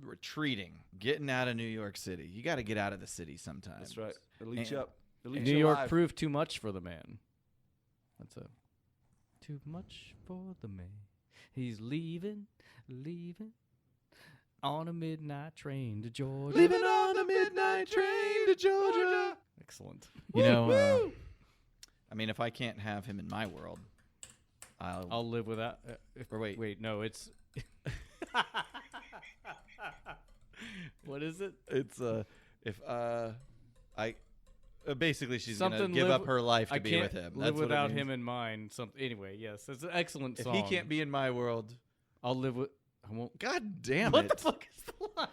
Retreating, getting out of New York City. You got to get out of the city sometimes. That's right. It'll eat And- you up. It'll eat New you York alive. proved too much for the man. That's a too much for the man. He's leaving on a midnight train to Georgia. Leaving on a midnight train to Georgia. Excellent. You know, I mean, if I can't have him in my world, I'll live without. Or wait. Wait, no, it's. What is it? It's if I basically she's Something gonna give live- up her life to I be can't with him. live That's what it without means. him in mind. Anyway, yes, it's an excellent If song. he can't be in my world, I'll live with. I won't. God damn What it! the fuck is the line?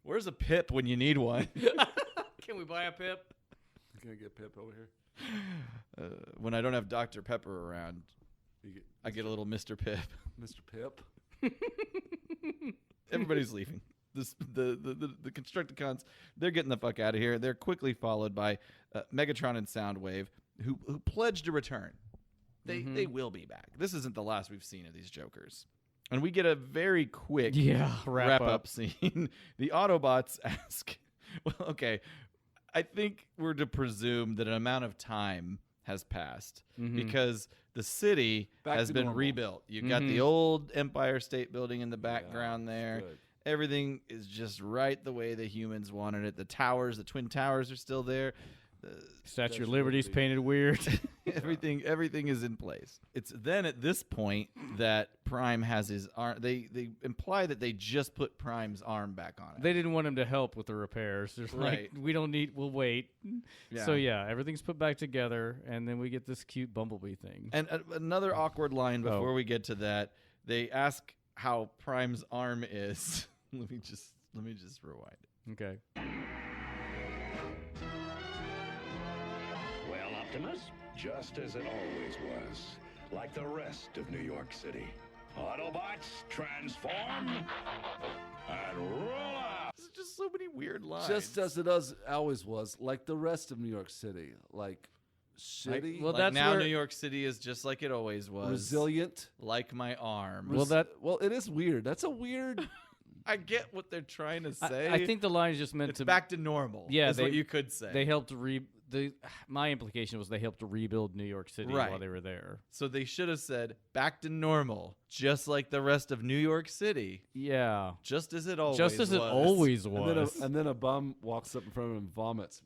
Where's a Pip when you need one? Can we buy a Pip? Can I get Pip over here? When I don't have Dr. Pepper around, You get I get a little Mr. Pip. Mr. Pip. Everybody's leaving. the Constructicons, they're getting the fuck out of here. They're quickly followed by Megatron and Soundwave, who pledge to return. They will be back. This isn't the last we've seen of these Jokers. And we get a very quick wrap up scene. The Autobots ask, well, okay, I think we're to presume that an amount of time has passed because the city has been rebuilt. You got the old Empire State Building in the background there. Good. Everything is just right the way the humans wanted it. The towers, the Twin Towers are still there. The Statue of Liberty's painted weird. everything is in place. It's then at this point that Prime has his arm. They imply that they just put Prime's arm back on it. They didn't want him to help with the repairs. There's like, we don't need, we'll wait. Yeah. So everything's put back together, and then we get this cute Bumblebee thing. And another awkward line before we get to that. They ask how Prime's arm is. let me just rewind it. Okay. Well, Optimus, just as it always was, like the rest of New York City. Autobots, transform and roll out. There's just so many weird lines. Just as it always was, like the rest of New York City. Like, shitty, well, Like that's now where- New York City is just like it always was. resilient. Like my arm. Well, it is weird. That's a weird... I get what they're trying to say. I think the line is just meant it's to back to normal. Yeah, is what you could say. They helped my implication was they helped to rebuild New York City while they were there. So they should have said back to normal, just like the rest of New York City, Yeah. just as it always Just as it always was. And then a bum walks up in front of him and vomits.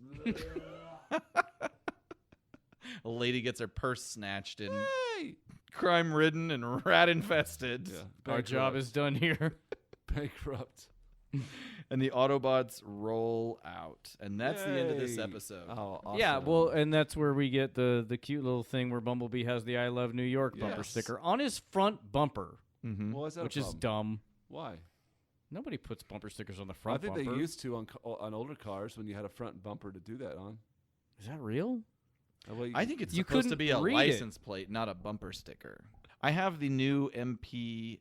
A lady gets her purse snatched and Hey! crime-ridden and rat-infested. Yeah. Our job is done here. Bankrupt. And the Autobots roll out. And that's the end of this Yay. episode. Oh, awesome. Yeah, well, and that's where we get the cute little thing where Bumblebee has the I Love New York bumper Yes. sticker on his front bumper, Why is that a which is problem? dumb. Why? Nobody puts bumper stickers on the I front think bumper. they used to on older cars when you had a front bumper to do that on. Is that real? I think it's You supposed to couldn't be a read it. license plate, not a bumper sticker. I have the new MP,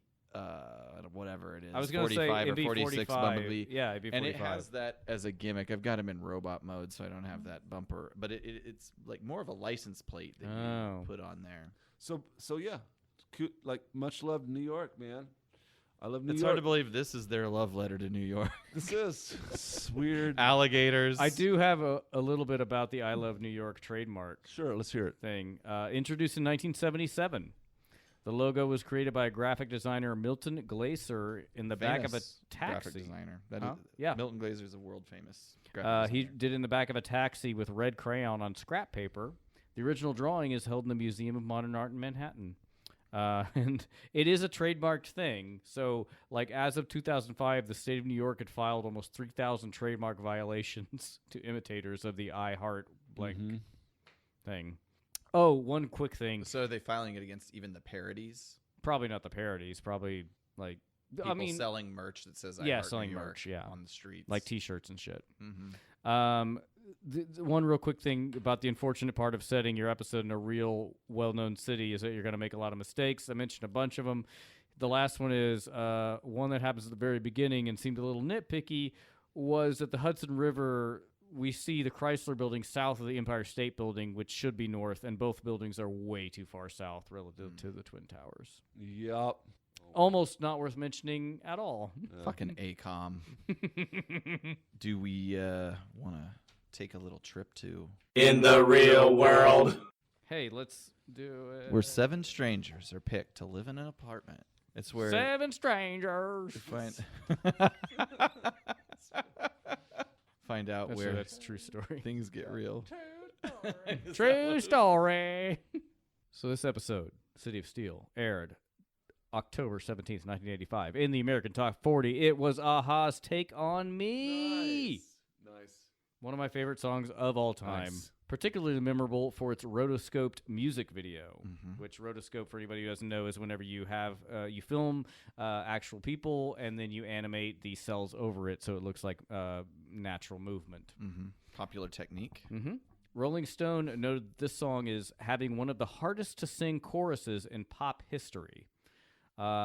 whatever it is, I was going to say 45 or MB 46 Bumblebee. Yeah, it'd be 45. And it has that as a gimmick. I've got him in robot mode, so I don't have that bumper. But it's like more of a license plate that you put on there. So yeah, cute, like much loved New York, man. I love New It's York. hard to believe this is their love letter to New York. This is it's weird. Alligators. I do have a little bit about the I Love New York trademark Sure, let's hear it. thing. Introduced in 1977. The logo was created by graphic designer Milton Glaser in the back of a Famous graphic taxi. designer. That Huh? is, Yeah. Milton Glaser is a world famous graphic He designer. did it in the back of a taxi with red crayon on scrap paper. The original drawing is held in the Museum of Modern Art in Manhattan. And it is a trademarked thing. So, like, as of 2005, the state of New York had filed almost 3,000 trademark violations to imitators of the I Heart blank thing. Oh, one quick thing. So are they filing it against even the parodies? Probably not the parodies. Probably, like, People selling merch that says I yeah, Heart selling New York merch, yeah. on the streets. like T-shirts and shit. Mm-hmm. The one real quick thing about the unfortunate part of setting your episode in a real well-known city is that you're going to make a lot of mistakes. I mentioned a bunch of them. The last one is one that happens at the very beginning and seemed a little nitpicky, was at the Hudson River. We see the Chrysler Building south of the Empire State Building, which should be north, and both buildings are way too far south relative to the Twin Towers. Yup. Almost not worth mentioning at all. Fucking AKOM. Do we want to take a little trip to... In the real world. Hey, let's do it. Where 7 strangers are picked to live in an apartment. It's where... 7 strangers. Find out where That's a true story. things get real. True story. So this episode, City of Steel, aired October 17th, 1985. In the American Top 40, it was Aha's Take on Me. Nice. One of my favorite songs of all time. Nice. Particularly memorable for its rotoscoped music video, which rotoscope, for anybody who doesn't know, is whenever you have you film actual people and then you animate the cells over it so it looks like natural movement. Popular technique. Rolling Stone noted this song is having one of the hardest to sing choruses in pop history.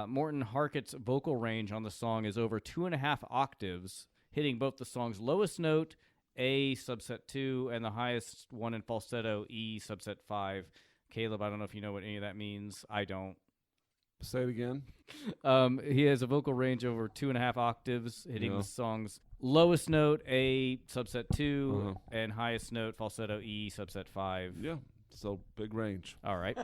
Morton Harkett's vocal range on the song is over 2.5 octaves, hitting both the song's lowest note, A subset 2, and the highest one in falsetto, E subset 5. Caleb, I don't know if you know what any of that means. I don't. Say it again. He has a vocal range over 2.5 octaves, hitting the song's lowest note, A subset 2, and highest note, falsetto, E subset 5. Yeah, so big range. All right.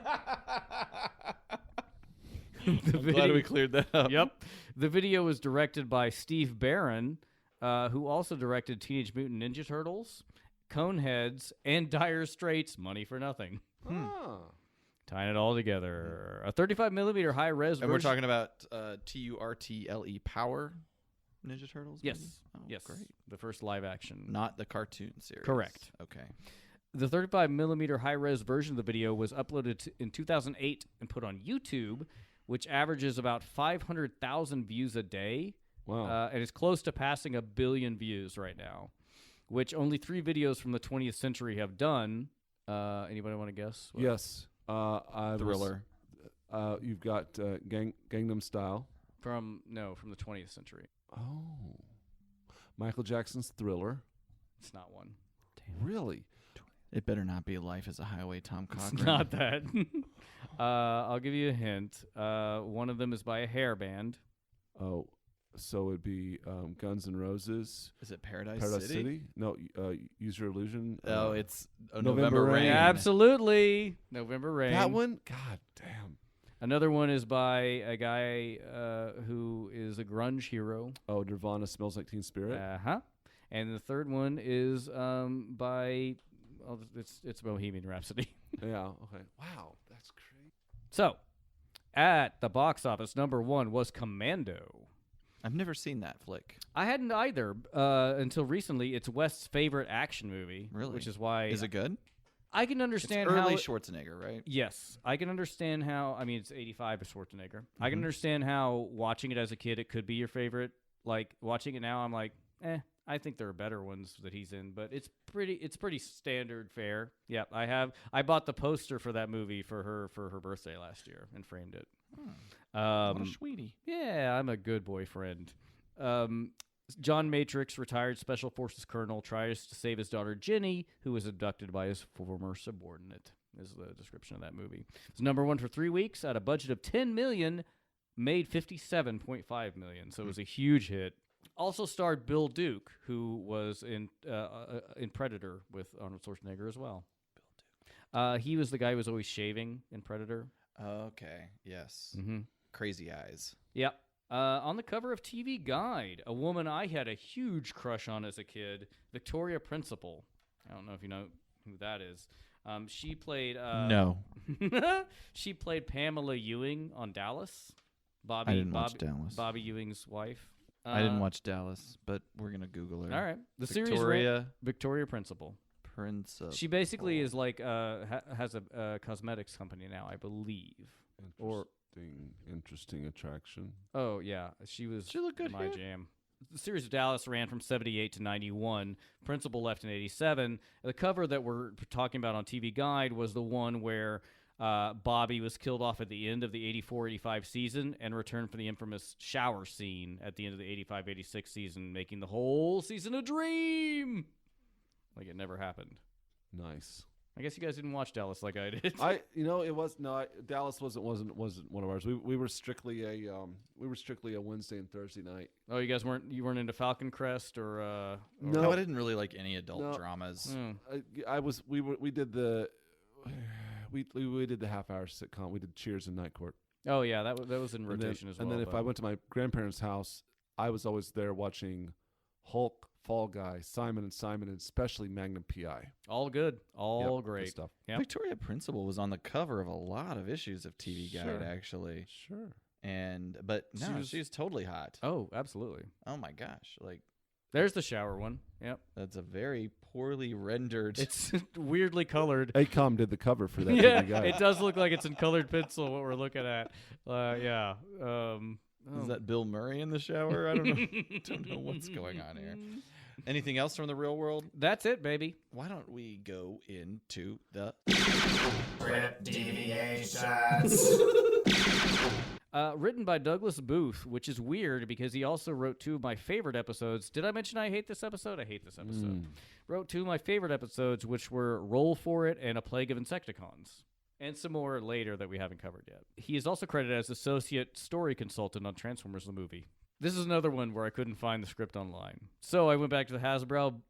I'm glad we cleared that up. Yep. The video was directed by Steve Barron, who also directed Teenage Mutant Ninja Turtles, Coneheads, and Dire Straits' Money for Nothing. Tying it all together. A 35mm high-res version. And we're talking about TURTLE Power Ninja Turtles? Yes. Maybe? Oh, yes. Great. The first live action. Not the cartoon series. Correct. Okay. The 35mm high-res version of the video was uploaded in 2008 and put on YouTube, which averages about 500,000 views a day. Wow. And is close to passing 1 billion views right now, which only 3 videos from the 20th century have done. Anybody want to guess? What? Yes. Thriller. You've got Gangnam Style. From the 20th century. Oh. Michael Jackson's Thriller. It's not one. Really? It better not be Life is a Highway, Tom Cochran. It's not that. I'll give you a hint. One of them is by a hair band. Oh, so it'd be Guns N' Roses. Is it Paradise City? No, Use Your Illusion. Oh, it's November Rain. Absolutely. November Rain. That one? God damn. Another one is by a guy who is a grunge hero. Oh, Nirvana Smells Like Teen Spirit. Uh-huh. And the third one is by... Oh, it's Bohemian Rhapsody. Yeah, okay. Wow, that's crazy. So, at the box office, number 1 was Commando. I've never seen that flick. I hadn't either until recently. It's West's favorite action movie. Really? Which is why... Is it good? I can understand it's how... early Schwarzenegger, right? Yes. I can understand how... I mean, it's 85 of Schwarzenegger. I can understand how watching it as a kid, it could be your favorite. Like, watching it now, I'm like, I think there are better ones that he's in, but it's pretty standard fare. Yeah, I bought the poster for that movie for her birthday last year and framed it. What a sweetie. Yeah, I'm a good boyfriend. John Matrix, retired Special Forces colonel, tries to save his daughter Jenny, who was abducted by his former subordinate. Is the description of that movie. It's number 1 for 3 weeks at a budget of $10 million, made $57.5 million, so it was a huge hit. Also starred Bill Duke, who was in Predator with Arnold Schwarzenegger as well. Bill Duke. He was the guy who was always shaving in Predator. Okay, yes. Mm-hmm. Crazy Eyes. Yep. On the cover of TV Guide, a woman I had a huge crush on as a kid, Victoria Principal. I don't know if you know who that is. She played... no. She played Pamela Ewing on Dallas. I didn't watch Dallas. Bobby Ewing's wife. I didn't watch Dallas, but we're going to Google her. All right. The Victoria Principal. She basically is like has a cosmetics company now, I believe. Interesting attraction. Oh yeah, she looked good. My jam. The series of Dallas ran from 78 to 91. Principal left in 87. The cover that we're talking about on TV Guide was the one where Bobby was killed off at the end of the 84-85 season and returned for the infamous shower scene at the end of the 85-86 season, making the whole season a dream. Like it never happened. Nice. I guess you guys didn't watch Dallas like I did. Dallas wasn't one of ours. We were strictly a Wednesday and Thursday night. Oh, you guys weren't into Falcon Crest or No, I didn't really like any adult dramas. We did the half-hour sitcom. We did Cheers and Night Court. Oh yeah, that was in rotation as well. And then if I went to my grandparents' house, I was always there watching Hulk, Fall Guy, Simon & Simon, and especially Magnum P.I. All good. All great good stuff. Yep. Victoria Principal was on the cover of a lot of issues of TV Guide, actually. Sure. But she's totally hot. Oh, absolutely. Oh my gosh. Like, there's the shower one. Yep. That's a very poorly rendered. It's weirdly colored. AKOM did the cover for that. Yeah, TV Guide. it does look like it's in colored pencil, what we're looking at. Yeah. Is that Bill Murray in the shower? I don't know. Don't know what's going on here. Anything else from the real world? That's it, baby. Why don't we go into the Rip deviations. Written by Douglas Booth, which is weird because he also wrote 2 of my favorite episodes. Did I mention I hate this episode? I hate this episode. Wrote 2 of my favorite episodes, which were Roll For It and A Plague of Insecticons. And some more later that we haven't covered yet. He is also credited as associate story consultant on Transformers the movie. This is another one where I couldn't find the script online. So I went back to the Hasbro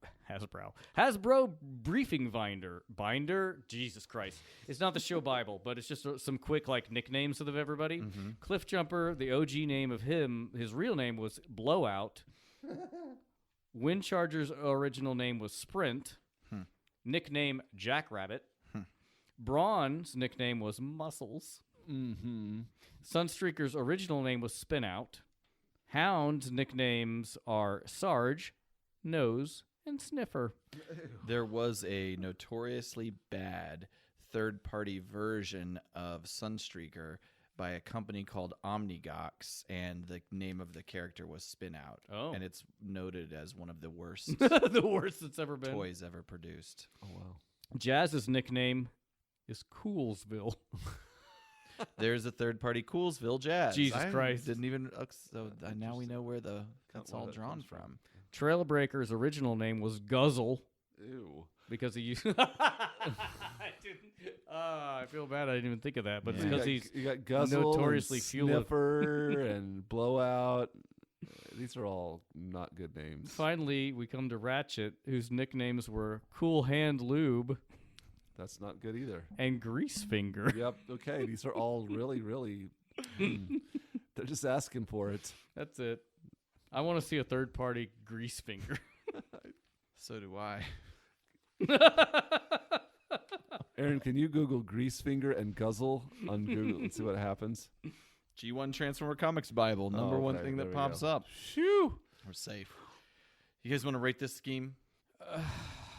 briefing binder. Jesus Christ. It's not the show Bible, but it's just some quick nicknames of everybody. Cliffjumper, the OG name of him, his real name was Blowout. Windcharger's original name was Sprint. Nickname Jackrabbit. Brawn's nickname was Muscles. Sunstreaker's original name was Spinout. Hound's nicknames are Sarge, Nose, and Sniffer. There was a notoriously bad third-party version of Sunstreaker by a company called Omnigox, and the name of the character was Spinout. Oh. And it's noted as one of the worst The worst that's ever been. toys ever produced. Oh, wow. Jazz's nickname is Coolsville. There's a third-party Coolsville Jazz. Jesus Christ. Didn't even. So now we know where that's all drawn from. Trailbreaker's original name was Guzzle Ew. because he used. I feel bad. I didn't even think of that, but it's because You got Guzzle, notoriously and fuel- Sniffer, and Blowout. These are all not good names. Finally, we come to Ratchet, whose nicknames were Cool Hand Lube That's not good either. and Grease Finger. Yep. Okay. These are all really, really. They're just asking for it. That's it. I want to see a third-party Grease Finger. So do I. Aaron, can you Google Grease Finger and Guzzle on Google and see what happens? G1 Transformer Comics Bible, number one okay, thing there that we pops go. up. Shoo! We're safe. You guys want to rate this scheme?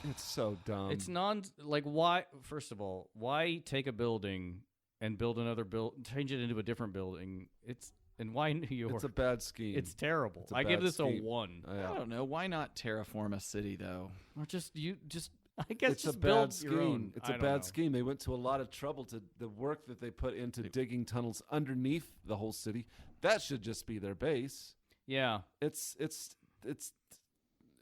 It's so dumb. It's why? First of all, why take a building and build another change it into a different building? And why New York? It's a bad scheme. It's terrible. It's a I give bad this scheme. a 1. Yeah. I don't know. Why not terraform a city, though? Or I guess It's a just build bad your own. scheme. It's I a don't bad know. scheme. They went to a lot of trouble to the work that they put into digging tunnels underneath the whole city. That should just be their base. Yeah.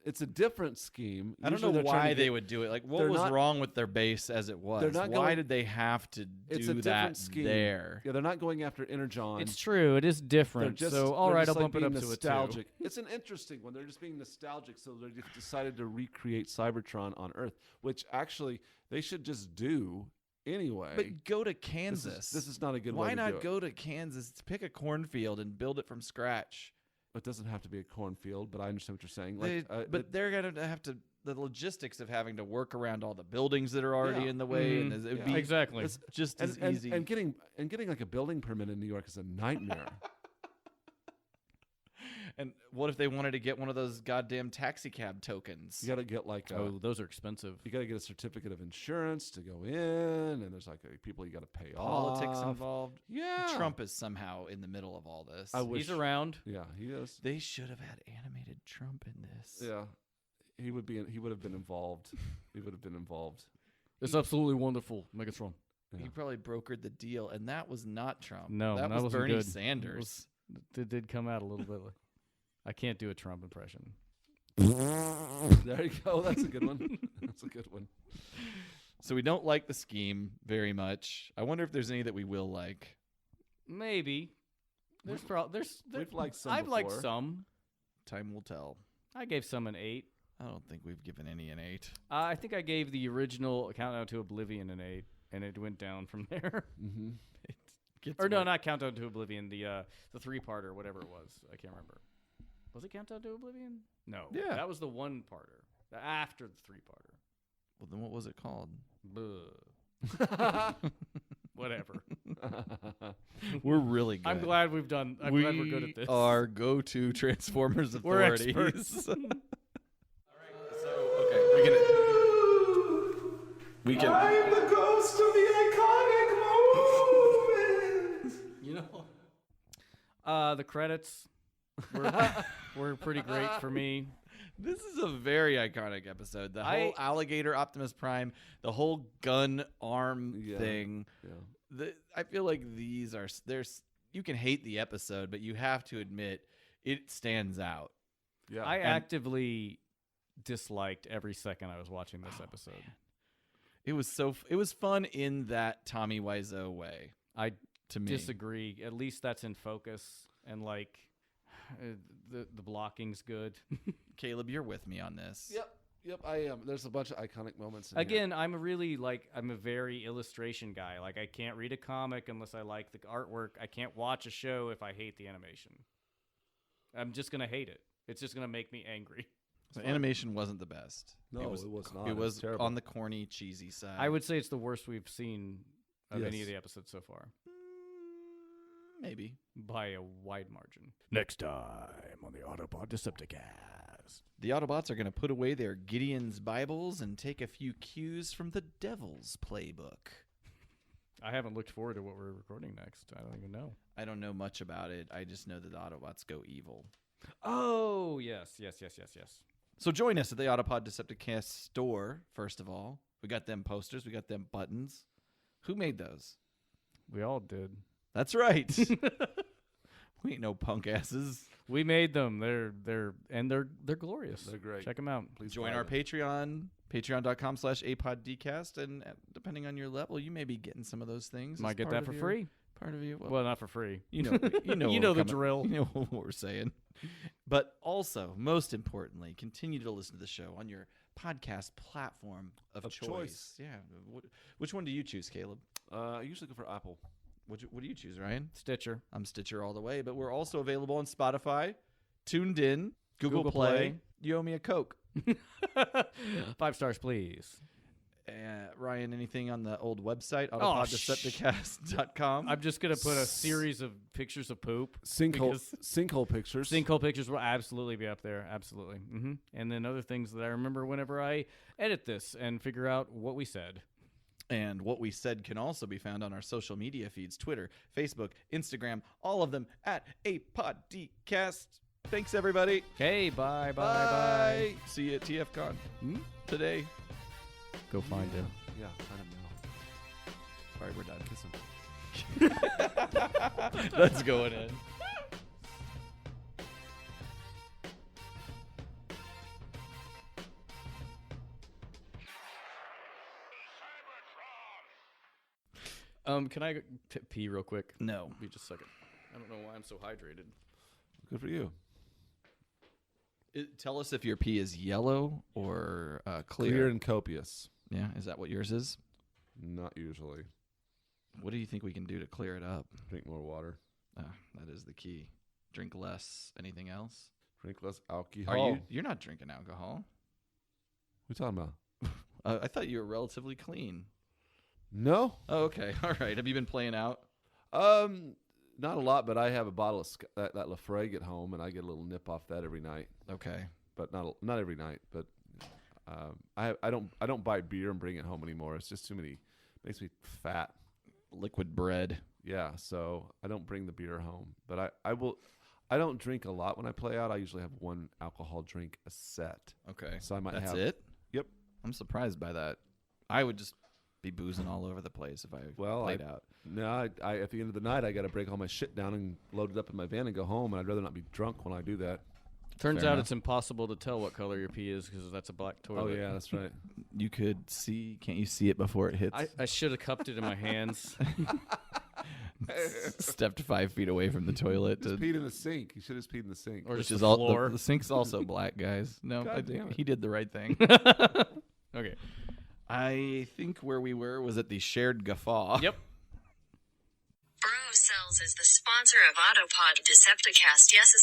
It's a different scheme. I don't Usually know they're trying why to they get- would do it. Like, what they're was not- wrong with their base as it was? They're not Why going- did they have to It's a do different that scheme. there? Yeah, they're not going after Energon. It's true. It is different. They're just, so, all they're right, just I'll bump it being up to a 2. nostalgic. It's an interesting one. They're just being nostalgic, so they decided to recreate Cybertron on Earth, which actually they should just do anyway. But go to Kansas. This is not a good way Why to not do it. go to Kansas, pick a cornfield, and build it from scratch? It doesn't have to be a cornfield, but I understand what you're saying. They're going to have to the logistics of having to work around all the buildings that are already in the way, and it would be Exactly. It's just as and, easy. And getting like a building permit in New York is a nightmare. And what if they wanted to get one of those goddamn taxi cab tokens? You got to get like Those are expensive. you got to get a certificate of insurance to go in, and there's like people you got to pay Politics off. involved. Yeah, Trump is somehow in the middle of all this. I wish. He's around. Yeah, he is. They should have had animated Trump in this. Yeah, he would be. He would have been involved. He would have been involved. It's absolutely wonderful, Megatron. He probably brokered the deal, and that was not Trump. No, that that was wasn't Bernie good. Sanders. It did come out a little bit. I can't do a Trump impression. There you go. That's a good one. That's a good one. So we don't like the scheme very much. I wonder if there's any that we will like. Maybe. There's We've liked some I've liked before. some. Time will tell. I gave some an 8. I don't think we've given any an 8. I think I gave the original Countdown to Oblivion an 8, and it went down from there. Mm-hmm. Or no, not Countdown to Oblivion. The 3-parter, whatever it was. I can't remember. Was it Countdown to Oblivion? No. Yeah. That was the 1-parter. After the 3-parter. Well, then what was it called? Whatever. We're really good. I'm glad we're good at this. Are go-to Transformers We're authorities. experts. So okay, we can. I'm the ghost of the iconic movement. You know, the credits were pretty great for me. This is a very iconic episode. The whole alligator Optimus Prime, the whole gun arm thing. Yeah. I feel like these are you can hate the episode, but you have to admit it stands out. Yeah. I actively disliked every second I was watching this episode. Man. It was fun in that Tommy Wiseau way. I to me disagree. At least that's in focus, and like the blocking's good. Caleb, you're with me on this. Yep, I am. There's a bunch of iconic moments in Again, I'm a very illustration guy. Like, I can't read a comic unless I like the artwork. I can't watch a show if I hate the animation. I'm just gonna hate it. It's just gonna make me angry. The animation wasn't the best. No, it was not. It was terrible. on the corny, cheesy side. I would say it's the worst we've seen of any Yes. of the episodes so far, maybe. by a wide margin. Next time on the Autopod Decepticast. The Autobots are going to put away their Gideon's Bibles and take a few cues from the Devil's Playbook. I haven't looked forward to what we're recording next. I don't even know. I don't know much about it. I just know that the Autobots go evil. Oh, yes. So join us at the Autopod Decepticast store, first of all. We got them posters. We got them buttons. Who made those? We all did. That's right. We ain't no punk asses. We made them. They're glorious. They're great. Check them out. Please Join buy our them. Patreon, patreon.com/APODDcast, and depending on your level, you may be getting some of those things. Might as get part that of for your- free. Part of you. Well, not for free. You know, You where know we're the drill. You know what we're saying. But also, most importantly, continue to listen to the show on your podcast platform of choice. Yeah. Which one do you choose, Caleb? I usually go for Apple. What do you choose, Ryan? Stitcher. I'm Stitcher all the way, but we're also available on Spotify, Tuned In, Google Google Play. Play. You owe me a Coke. 5 stars, please. Ryan, anything on the old website, Oh, autopoddecepticast.com? I'm just going to put a series of pictures of poop. Sinkhole because pictures. Sinkhole pictures will absolutely be up there. Absolutely. And then other things that I remember whenever I edit this and figure out what we said. And what we said can also be found on our social media feeds, Twitter, Facebook, Instagram, all of them at APODcast. Thanks, everybody. Okay, bye. See you at TFCon today. Go find him. Yeah, find them now. All right, we're done. Kiss him. Let's go in. Can I pee real quick? No. Be just a second. I don't know why I'm so hydrated. Good for you. Tell us if your pee is yellow or clear. Clear and copious. Yeah, is that what yours is? Not usually. What do you think we can do to clear it up? Drink more water. That is the key. Drink less. Anything else? Drink less alcohol. You're not drinking alcohol? What are you talking about? I thought you were relatively clean. No. Oh, okay. All right. Have you been playing out? Not a lot, but I have a bottle of that Lafroig at home, and I get a little nip off that every night. Okay. But not every night. But I don't buy beer and bring it home anymore. It's just too many. Makes me fat. Liquid bread. Yeah, so I don't bring the beer home. But I will. I don't drink a lot when I play out. I usually have one alcohol drink a set. Okay. So I might That's have it? Yep. I'm surprised by that. I would just be boozing all over the place if I played out. No, I at the end of the night I got to break all my shit down and load it up in my van and go home. And I'd rather not be drunk when I do that. Turns Fair out enough. it's impossible to tell what color your pee is because that's a black toilet. Oh yeah, that's right. You could see. Can't you see it before it hits? I should have cupped it in my hands. Stepped 5 feet away from the toilet. Just peed in the sink. You should have peed in the sink. Or Which just is the all floor. the sink's also black, guys. No, God damn it. he did the right thing. Okay. I think where we were was at the shared guffaw. Yep. Bro Cells is the sponsor of Autopod Decepticast. Yes.